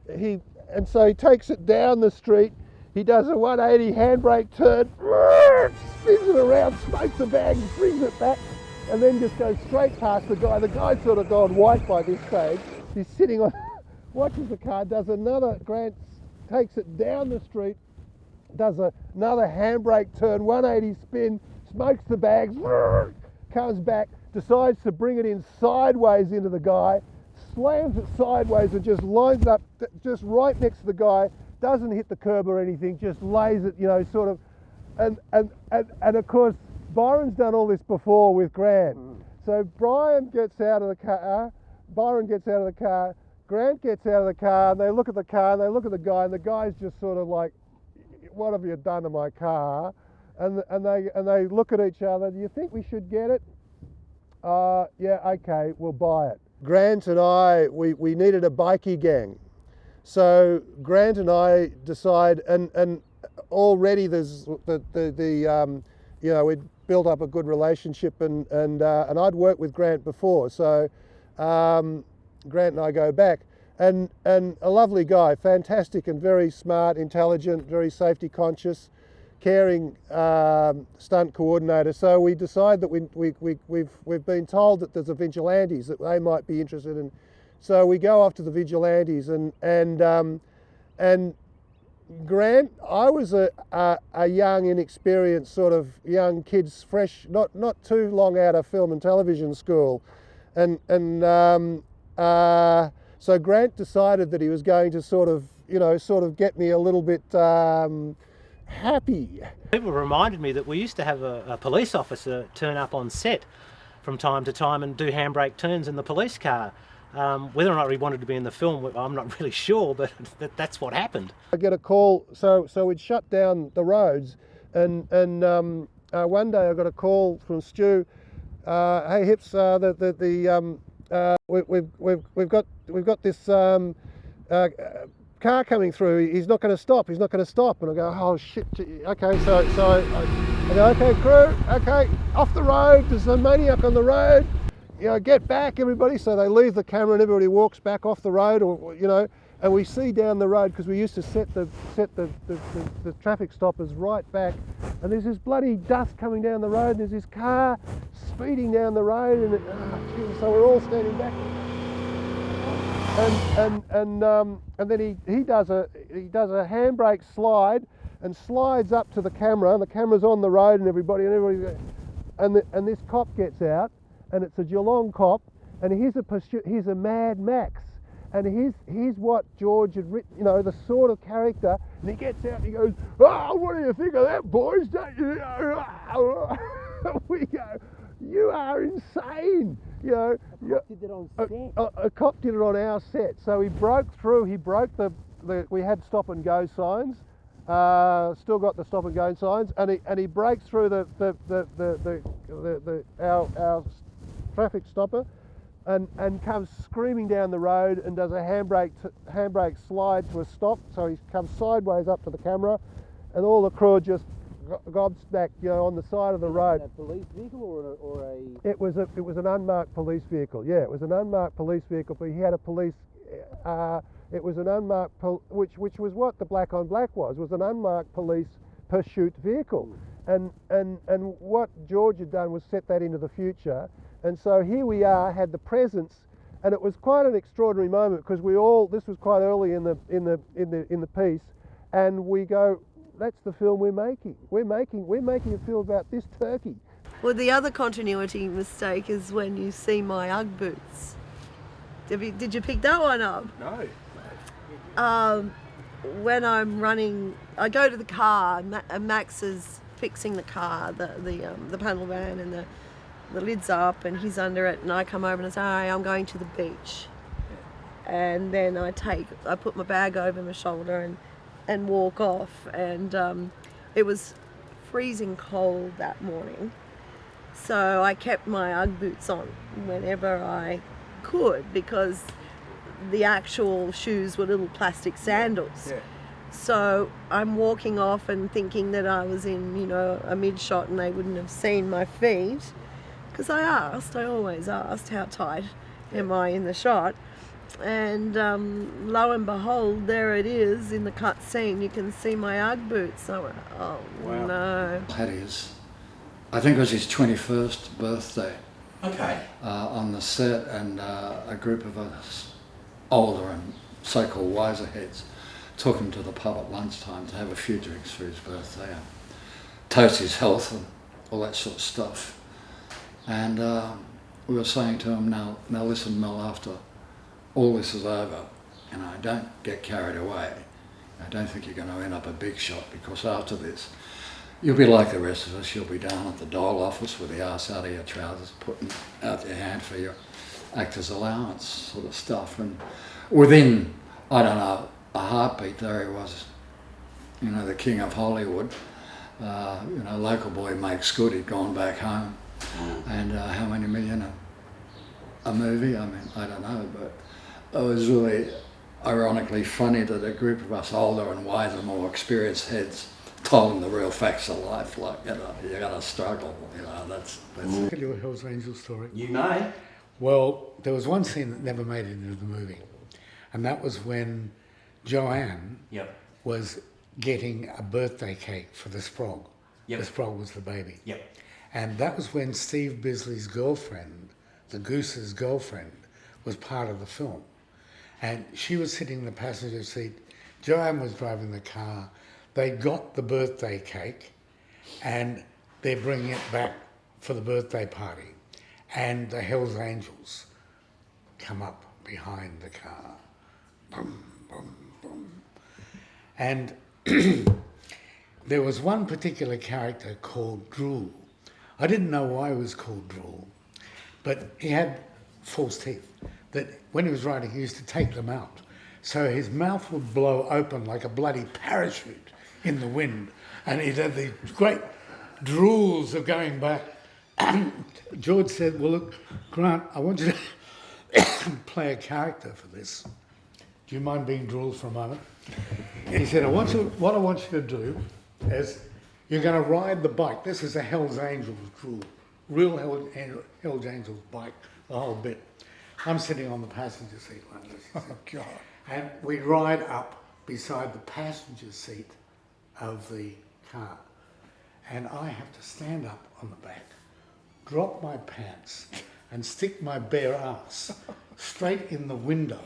and so he takes it down the street. He does a 180 handbrake turn, spins it around, smokes the bag, brings it back, and then just goes straight past the guy. The guy's sort of gone white by this stage. He's sitting on, watches the car, does another, Grant takes it down the street, does another handbrake turn, 180 spin, smokes the bags, comes back, decides to bring it in sideways into the guy, slams it sideways and just lines up just right next to the guy, doesn't hit the curb or anything, just lays it, sort of, and of course Byron's done all this before with Grant. So Byron gets out of the car, Grant gets out of the car, and they look at the car and they look at the guy, and the guy's just sort of like, what have you done to my car? And they look at each other, do you think we should get it? Yeah, okay, we'll buy it. Grant and I, we needed a bikie gang. So Grant and I decide, and already there's you know, we'd built up a good relationship, and I'd worked with Grant before, so Grant and I go back, and a lovely guy, fantastic and very smart, intelligent, very safety conscious, caring stunt coordinator. So we decide that we've been told that there's a vigilantes that they might be interested in. So we go off to the vigilantes, and Grant, I was a young, inexperienced sort of young kids, fresh, not too long out of film and television school, and so Grant decided that he was going to sort of get me a little bit happy. People reminded me that we used to have a police officer turn up on set from time to time and do handbrake turns in the police car. Whether or not he wanted to be in the film, I'm not really sure, but that's what happened. I get a call, so we'd shut down the roads, and one day I got a call from Stu. Hey Hips, we've got this car coming through. He's not going to stop. He's not going to stop. And I go, oh shit. Okay, so I go, okay, crew, okay, off the road. There's a maniac on the road. You know, get back, everybody. So they leave the camera and everybody walks back off the road, or you know, and we see down the road, because we used to set the traffic stoppers right back, and there's this bloody dust coming down the road, and there's this car speeding down the road, and so we're all standing back. And then he does a handbrake slide and slides up to the camera, and the camera's on the road, and everybody and this cop gets out, and it's a Geelong cop, and he's a Mad Max, and he's what George had written, you know, the sort of character, and he gets out and he goes, oh, what do you think of that, boys? Don't you know? We go, you are insane. You know, a cop did it on our set. So he broke the we had stop and go signs, still got the stop and go signs, and he breaks through our traffic stopper, and comes screaming down the road and does a handbrake slide to a stop. So he comes sideways up to the camera, and all the crew just gobsmacked, you know, on the side of the road. A police vehicle or a? It was an unmarked police vehicle. Yeah, it was an unmarked police vehicle, but he had a police. It was an unmarked, which was what the black on black was an unmarked police pursuit vehicle, and what George had done was set that into the future, and so here we are, had the presence, and it was quite an extraordinary moment, because this was quite early in the piece, and we go, that's the film we're making. We're making a film about this turkey. Well, the other continuity mistake is when you see my Ugg boots. Did you pick that one up? No. When I'm running, I go to the car, and Max is fixing the car, the panel van, and the lid's up, and he's under it, and I come over and I say, hey, I'm going to the beach. And then I put my bag over my shoulder and walk off, and it was freezing cold that morning, so I kept my Ugg boots on whenever I could, because the actual shoes were little plastic sandals. Yeah. So I'm walking off and thinking that I was in, you know, a mid shot and they wouldn't have seen my feet, because I always asked how tight am I in the shot. And lo and behold, there it is in the cut scene. You can see my Ugg boots. I went, oh wow. No. I think it was his 21st birthday. Okay. On the set, and a group of us older and so-called wiser heads took him to the pub at lunchtime to have a few drinks for his birthday and toast his health and all that sort of stuff. And we were saying to him, now listen, Mel, after all this is over, you know, don't get carried away. I don't think you're going to end up a big shot, because after this, you'll be like the rest of us. You'll be down at the dole office with the arse out of your trousers, putting out your hand for your actor's allowance sort of stuff. And within, I don't know, a heartbeat, there he was, you know, the king of Hollywood. You know, local boy makes good. He'd gone back home. And how many million a movie? I mean, I don't know, but it was really ironically funny that a group of us older and wiser, more experienced heads told him the real facts of life, like, you know, you're going to struggle, you know, that's... I'll tell you a Hell's Angels story. You may. Well, there was one scene that never made it into the movie, and that was when Joanne was getting a birthday cake for the Sprog. The Sprog was the baby. And that was when Steve Bisley's girlfriend, the Goose's girlfriend, was part of the film. And she was sitting in the passenger seat. Joanne was driving the car. They got the birthday cake and they're bringing it back for the birthday party. And the Hells Angels come up behind the car. Boom, boom, boom. And there was one particular character called Drool. I didn't know why he was called Drool, but he had false teeth that when he was riding, he used to take them out. So his mouth would blow open like a bloody parachute in the wind, and he'd have these great drools of going back. George said, well, look, Grant, I want you to play a character for this. Do you mind being Drool for a moment? And he said, what I want you to do is you're going to ride the bike. This is a Hells Angels Drool, real Hells Angels bike, the whole bit. I'm sitting on the passenger seat like this. Oh, God. And we ride up beside the passenger seat of the car. And I have to stand up on the back, drop my pants, and stick my bare ass straight in the window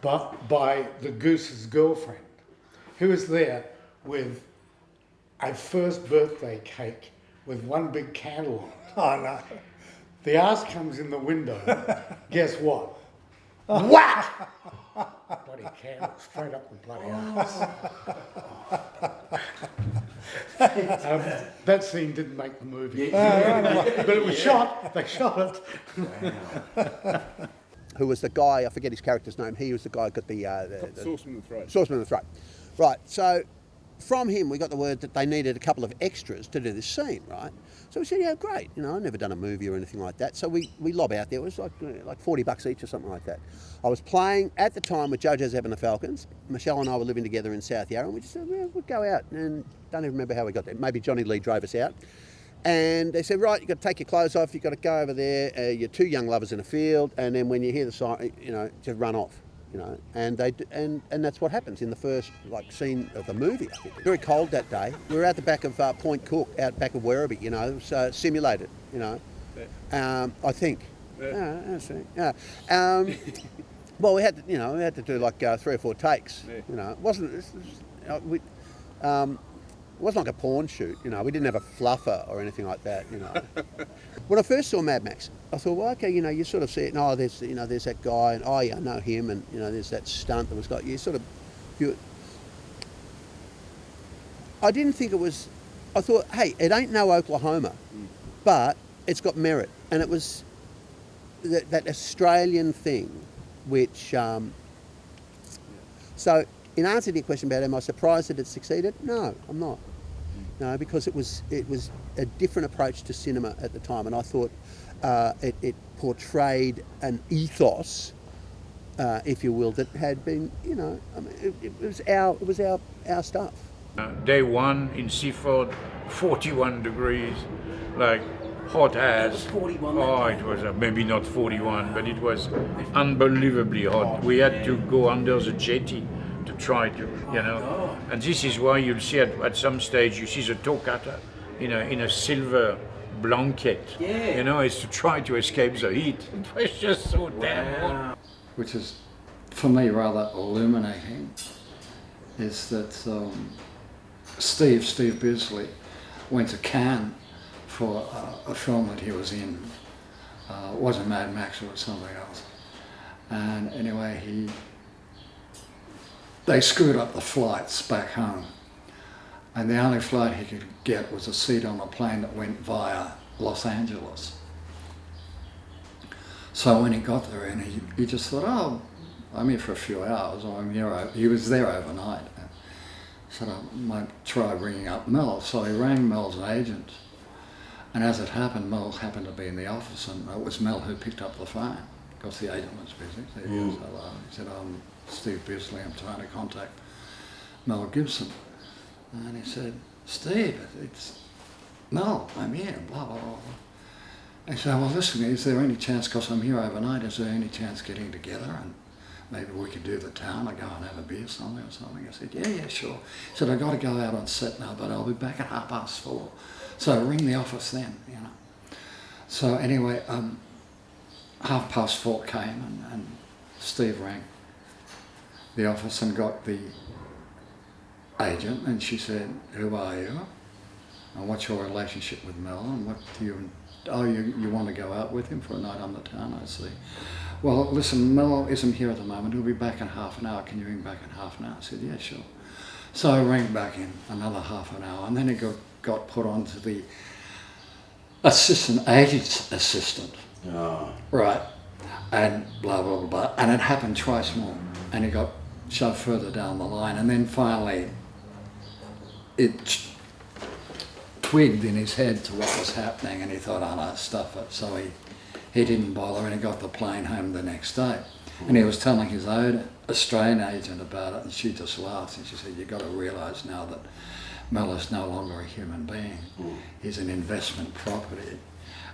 by the Goose's girlfriend, who was there with a first birthday cake with one big candle on. Oh, no. The ass comes in the window. Guess what? Whack! Bloody candle straight up the bloody ass. That scene didn't make the movie. But it was shot. They shot it. Who was the guy, I forget his character's name, he was the guy who got the Swordsman in the throat. Swordsman in the throat. Right, so from him we got the word that they needed a couple of extras to do this scene, right? So we said, yeah, great. You know, I've never done a movie or anything like that. So we lob out there. It was like $40 each or something like that. I was playing at the time with JoJo Zeb and the Falcons. Michelle and I were living together in South Yarra, and we just said, well, we'll go out. And don't even remember how we got there. Maybe Johnny Lee drove us out. And they said, right, you've got to take your clothes off. You've got to go over there. You're two young lovers in a field. And then when you hear the siren, you know, just run off. You know, and that's what happens in the first scene of the movie. I think. Very cold that day. We were out the back of Point Cook, out back of Werribee. You know, so simulated. You know, I think. Yeah. Well, we had to do like 3 or 4 takes. Yeah. You know, it wasn't like a porn shoot. You know, we didn't have a fluffer or anything like that. You know. When I first saw Mad Max, I thought, well, okay, you know, you sort of see it, and there's that guy, and yeah, I know him, and you know, there's that stunt that was got. I didn't think it was. I thought, hey, it ain't no Oklahoma, but it's got merit, and it was that Australian thing, which. So, in answer to your question about am I surprised that it succeeded? No, I'm not. No, because it was a different approach to cinema at the time, and I thought it portrayed an ethos, if you will, that had been, you know, I mean, it was our stuff. Day one in Seaford, 41 degrees, like hot as. It was maybe not 41, but it was unbelievably hot. We had to go under the jetty to try to, you know, and this is why you'll see at some stage you see the toe cutter in a silver blanket. Yeah. You know, it's to try to escape the heat. It was just so damn hot. Which is, for me, rather illuminating, is that Steve Bisley went to Cannes for a film that he was in. It wasn't Mad Max, it was something else. And anyway, they screwed up the flights back home. And the only flight he could get was a seat on a plane that went via Los Angeles. So when he got there, and he just thought, oh, I'm here for a few hours, or I'm here. He was there overnight. So I might try ringing up Mel. So he rang Mel's agent. And as it happened, Mel happened to be in the office, and it was Mel who picked up the phone, because the agent was busy. So he was, hello. He said, Steve Bisley, I'm trying to contact Mel Gibson. And he said, Steve, it's Mel, I'm here, blah, blah, blah. I said, well, listen, is there any chance, because I'm here overnight, is there any chance getting together and maybe we could do the town or go and have a beer somewhere or something? I said, yeah, sure. He said, I've got to go out on set now, but I'll be back at 4:30. So ring the office then, you know. So anyway, 4:30 came and Steve rang the office and got the agent, and she said, who are you? And what's your relationship with Mel? And what do you, you want to go out with him for a night on the town? I see. Well, listen, Mel isn't here at the moment. He'll be back in half an hour. Can you ring back in half an hour? I said, yeah, sure. So I rang back in another half an hour, and then it got put on to the assistant agent's assistant. Oh. Right. And blah, blah, blah, blah. And it happened twice more. And it got shoved further down the line. And then finally, it twigged in his head to what was happening, and he thought, oh no, stuff it. So he didn't bother, and he got the plane home the next day. And he was telling his own Australian agent about it, and she just laughed, and she said, you've got to realise now that Mel is no longer a human being. He's an investment property.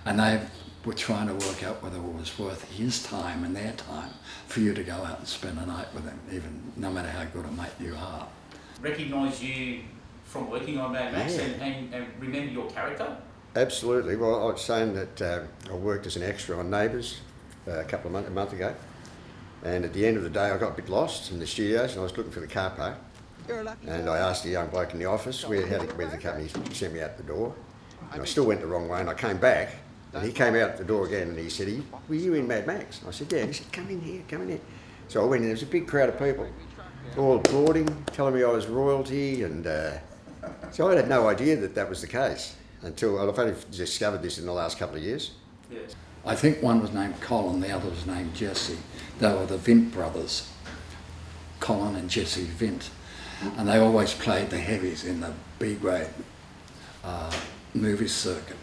And they were trying to work out whether it was worth his time and their time for you to go out and spend a night with him, even no matter how good a mate you are. Recognise you from working on Mad Max and remember your character? Absolutely. Well, I was saying that I worked as an extra on Neighbours a month ago, and at the end of the day I got a bit lost in the studios and I was looking for the car park, and I asked the young bloke in the office where the company sent me out the door, and I still went the wrong way, and I came back and he came out the door again and he said, were you in Mad Max? I said, yeah. And he said, come in here, come in here. So I went in, there was a big crowd of people all applauding, telling me I was royalty, and so I had no idea that that was the case until I've only discovered this in the last couple of years. Yes. I think one was named Colin, the other was named Jesse. They were the Vint brothers, Colin and Jesse Vint, and they always played the heavies in the B-grade movie circuit,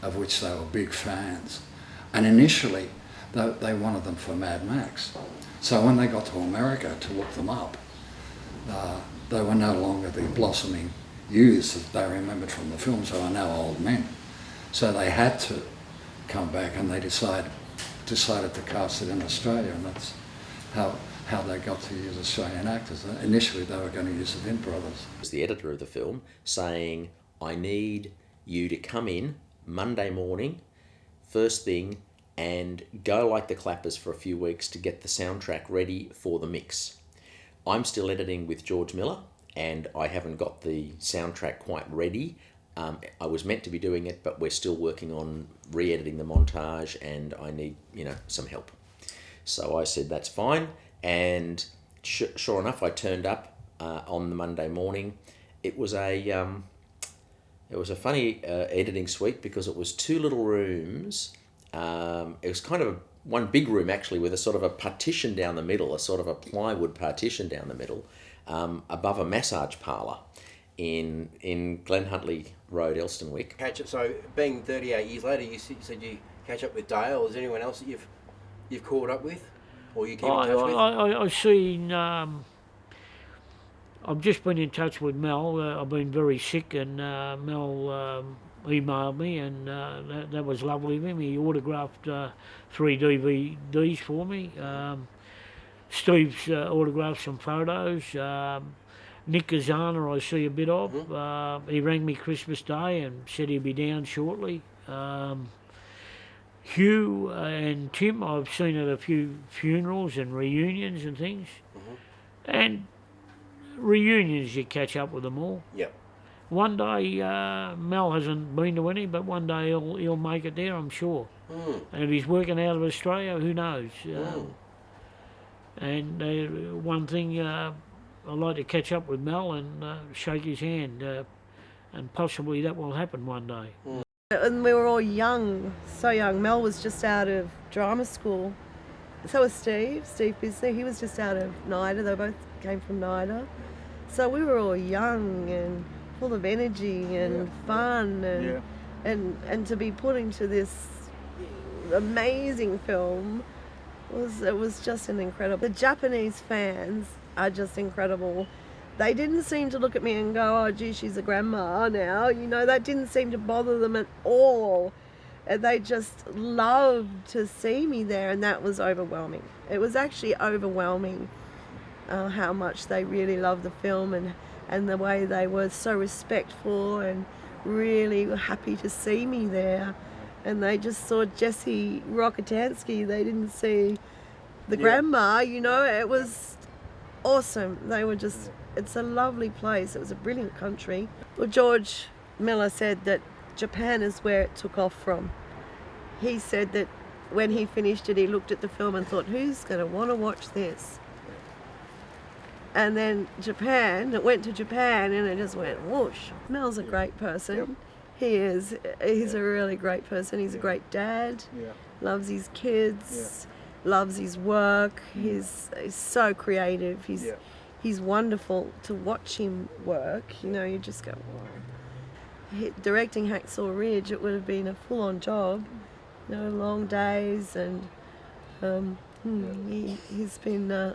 of which they were big fans. And initially, they wanted them for Mad Max. So when they got to America to look them up, they were no longer the blossoming youths that they remembered from the films. They were now old men. So they had to come back, and they decided to cast it in Australia, and that's how they got to use Australian actors. Initially they were going to use the Vint brothers. Was the editor of the film saying, I need you to come in Monday morning, first thing, and go like the clappers for a few weeks to get the soundtrack ready for the mix. I'm still editing with George Miller, and I haven't got the soundtrack quite ready. I was meant to be doing it, but we're still working on re-editing the montage, and I need, some help. So I said, that's fine. And sure enough, I turned up on the Monday morning. It was a funny editing suite because it was two little rooms. It was kind of one big room actually with a sort of a partition down the middle, a sort of a plywood partition down the middle, above a massage parlour in Glen Huntly Road, Elstonwick. So, being 38 years later, you said you catch up with Dale. Is there anyone else that you've caught up with, or you keep in touch with? I've seen. I've just been in touch with Mel. I've been very sick, and Mel emailed me, and that was lovely of him. He autographed 3 DVDs for me. Steve's autographed some photos. Nick Kazana I see a bit of. He rang me Christmas Day and said he'd be down shortly. Hugh and Tim I've seen at a few funerals and reunions and things. And reunions you catch up with them all. Yep. One day, Mel hasn't been to any, but one day he'll make it there, I'm sure. And if he's working out of Australia, who knows? And one thing, I'd like to catch up with Mel and shake his hand, and possibly that will happen one day. And we were all young, so young. Mel was just out of drama school. So was Steve Bisley. He was just out of NIDA. They both came from NIDA. So we were all young and full of energy and fun, and to be put into this amazing film was just an incredible. The Japanese fans are just incredible. they didn't seem to look at me and go, oh gee, she's a grandma now. You know, that didn't seem to bother them at all. And they just loved to see me there, and that was overwhelming. It was actually overwhelming how much they really loved the film, and the way they were so respectful and really happy to see me there. And they just saw Jessie Rokotansky. They didn't see the grandma, you know. It was awesome. They were just, it's a lovely place. It was a brilliant country. Well, George Miller said that Japan is where it took off from. He said that when he finished it, he looked at the film and thought, who's going to want to watch this? And then Japan, it went to Japan and it just went whoosh. Mel's a great person. He is. He's a really great person. He's a great dad. Loves his kids. Loves his work. He's so creative. He's wonderful to watch him work. You know, you just go, wow. Directing Hacksaw Ridge, it would have been a full-on job. You know, long days, and he's been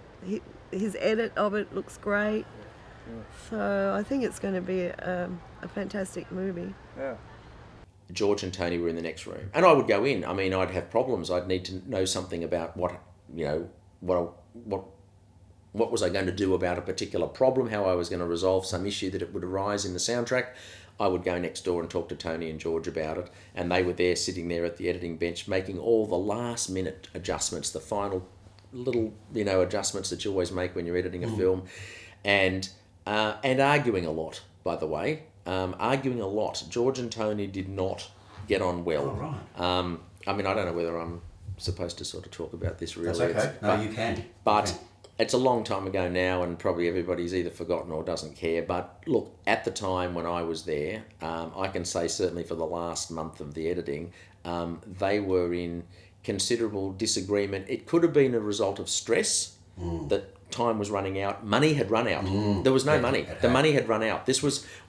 his edit of it looks great. So I think it's going to be a fantastic movie. George and Tony were in the next room, and I would go in. I mean, I'd have problems. I'd need to know something about what was I going to do about a particular problem, how I was going to resolve some issue that would arise in the soundtrack. I would go next door and talk to Tony and George about it, and they were there sitting there at the editing bench making all the last minute adjustments, the final little adjustments that you always make when you're editing a film, and arguing a lot, by the way. Arguing a lot. George and Tony did not get on well. Oh, right. I mean, I don't know whether I'm supposed to sort of talk about this really. That's okay. No, you can. But it's a long time ago now, and probably everybody's either forgotten or doesn't care. But look, at the time when I was there, I can say certainly for the last month of the editing, they were in considerable disagreement. It could have been a result of stress that time was running out. Money had run out. There was no money. The money had run out.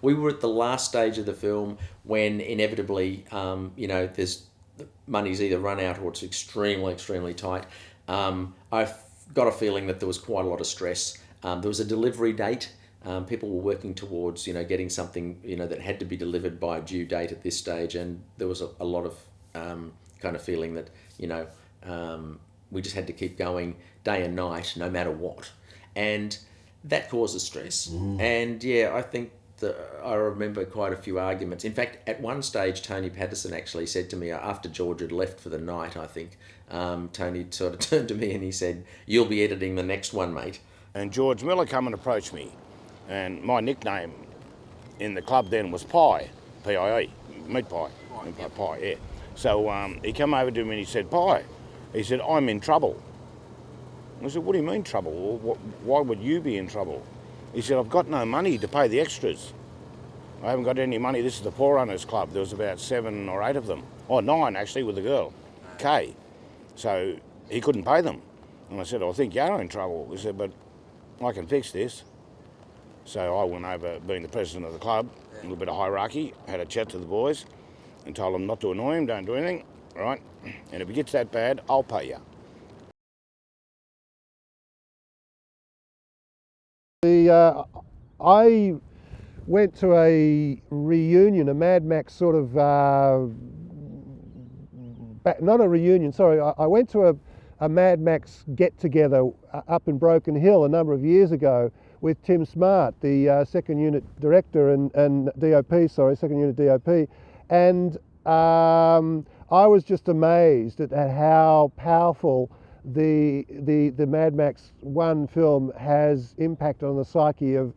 We were at the last stage of the film when inevitably, there's money's either run out or it's extremely, extremely tight. I've got a feeling that there was quite a lot of stress. There was a delivery date. People were working towards, getting something, that had to be delivered by a due date at this stage, and there was a lot of kind of feeling that, we just had to keep going day and night, no matter what. And that causes stress. And I think I remember quite a few arguments. In fact, at one stage, Tony Peterson actually said to me, after George had left for the night, I think, Tony sort of turned to me and he said, "You'll be editing the next one, mate." And George Miller come and approached me, and my nickname in the club then was Pie, P-I-E, meat pie, pie, yeah. So he came over to me and he said, "Pie," he said, "I'm in trouble." I said, "What do you mean trouble? Why would you be in trouble?" He said, "I've got no money to pay the extras. I haven't got any money. This is the Poor Runners Club. There was about 7 or 8 of them. Or 9, actually, with the girl, Kay. So he couldn't pay them. And I said, "I think you're in trouble." He said, "But I can fix this." So I went over, being the president of the club, a little bit of hierarchy, had a chat to the boys and told them not to annoy him, don't do anything, all right? And if it gets that bad, I'll pay you. I went to a reunion, a Mad Max sort of, not a reunion, sorry, I went to a Mad Max get-together up in Broken Hill a number of years ago with Tim Smart, the second unit director and DOP, second unit DOP, and I was just amazed at how powerful the Mad Max 1 film has impacted on the psyche of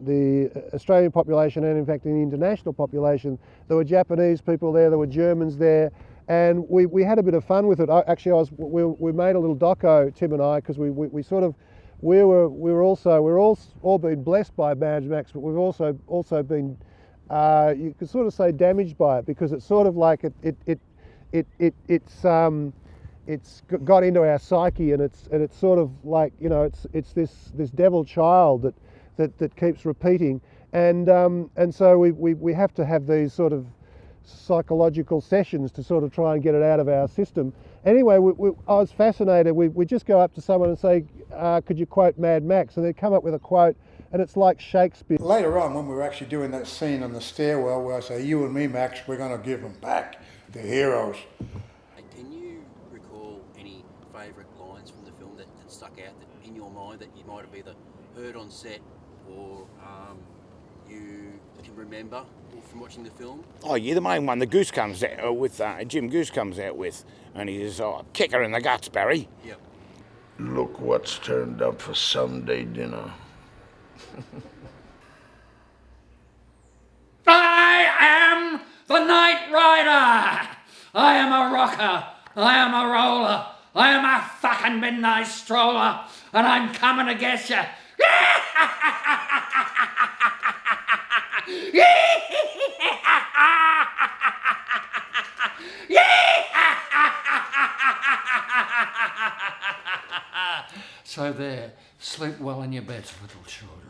the Australian population and in fact in the international population. There were Japanese people there, there were Germans there, and we had a bit of fun with it. We made a little doco, Tim and I, because we were all been blessed by Mad Max, but we've also been you could sort of say damaged by it, because it's sort of like it's got into our psyche, and it's sort of like, it's this devil child that keeps repeating, and so we have to have these sort of psychological sessions to sort of try and get it out of our system. Anyway, I was fascinated. We just go up to someone and say, could you quote Mad Max? And they'd come up with a quote, and it's like Shakespeare. Later on, when we were actually doing that scene on the stairwell where I say, you and me, Max, we're going to give them back. They're heroes. Can you recall any favourite lines from the film that stuck out that in your mind that you might have either heard on set or you can remember from watching the film? Oh yeah, the main one, the Goose comes out with, Jim Goose comes out with, and he says, oh, kick her in the guts, Barry. Yep. Look what's turned up for Sunday dinner. I am the Night Rider. I am a rocker. I am a roller. I am a fucking midnight stroller, and I'm coming to get you. So there, sleep well in your beds, little children.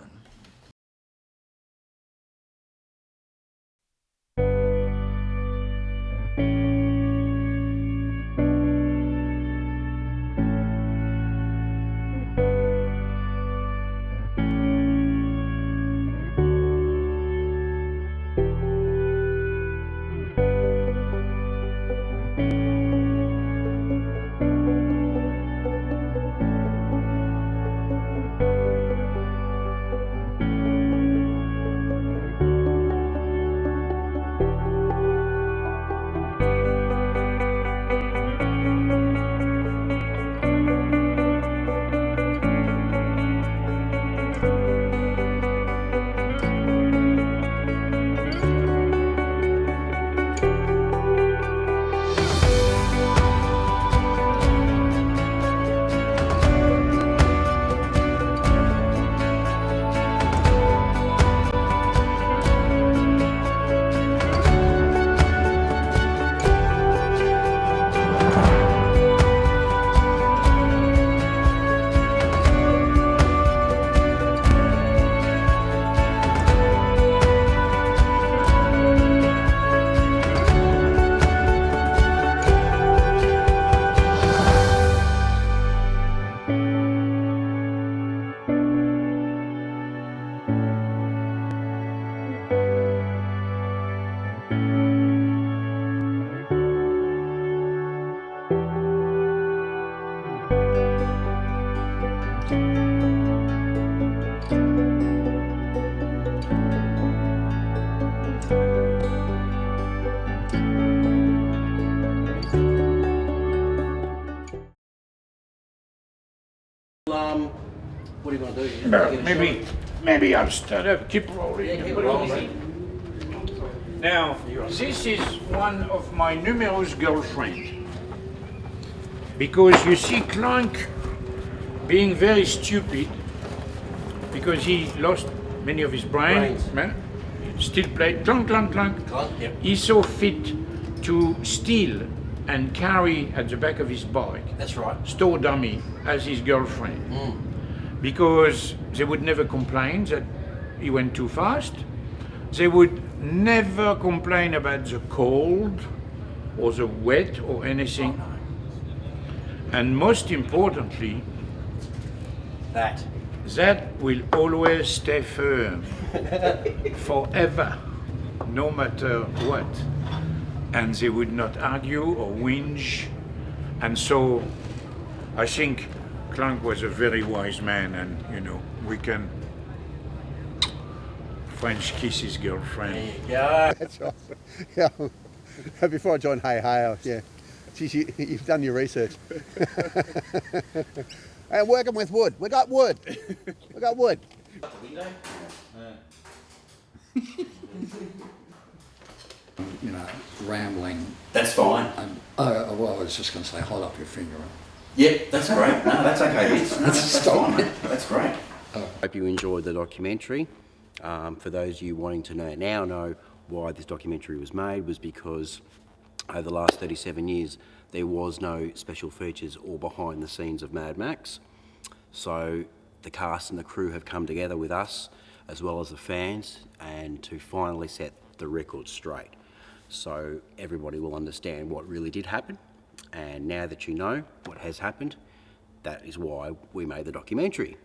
What do you want to do? Maybe I'll start up, keep rolling. Yeah, keep rolling. Now, this is one of my numerous girlfriends. Because you see Clank being very stupid, because he lost many of his brains. Still played clunk, clunk, clunk. Yep. He's so fit to steal and carry at the back of his bike. That's right. Store dummy as his girlfriend. Because they would never complain that he went too fast. They would never complain about the cold or the wet or anything. And most importantly, that will always stay firm forever, no matter what. And they would not argue or whinge. And so I think Clank was a very wise man, and you know, we can French kiss his girlfriend. Yeah. That's right. Yeah. Before I joined Hey Hey, yeah. Geez, you've done your research. And working with wood. We got wood. We got wood. You know, rambling. That's fine. Well, I was just going to say, hold up your finger. Yep, that's great. No, that's okay, Vince. No, that's fine. That's great. Hope you enjoyed the documentary. For those of you wanting to know why this documentary was made, was because over the last 37 years there was no special features or behind the scenes of Mad Max. So the cast and the crew have come together with us as well as the fans, and to finally set the record straight. so everybody will understand what really did happen. And now that you know what has happened, that is why we made the documentary.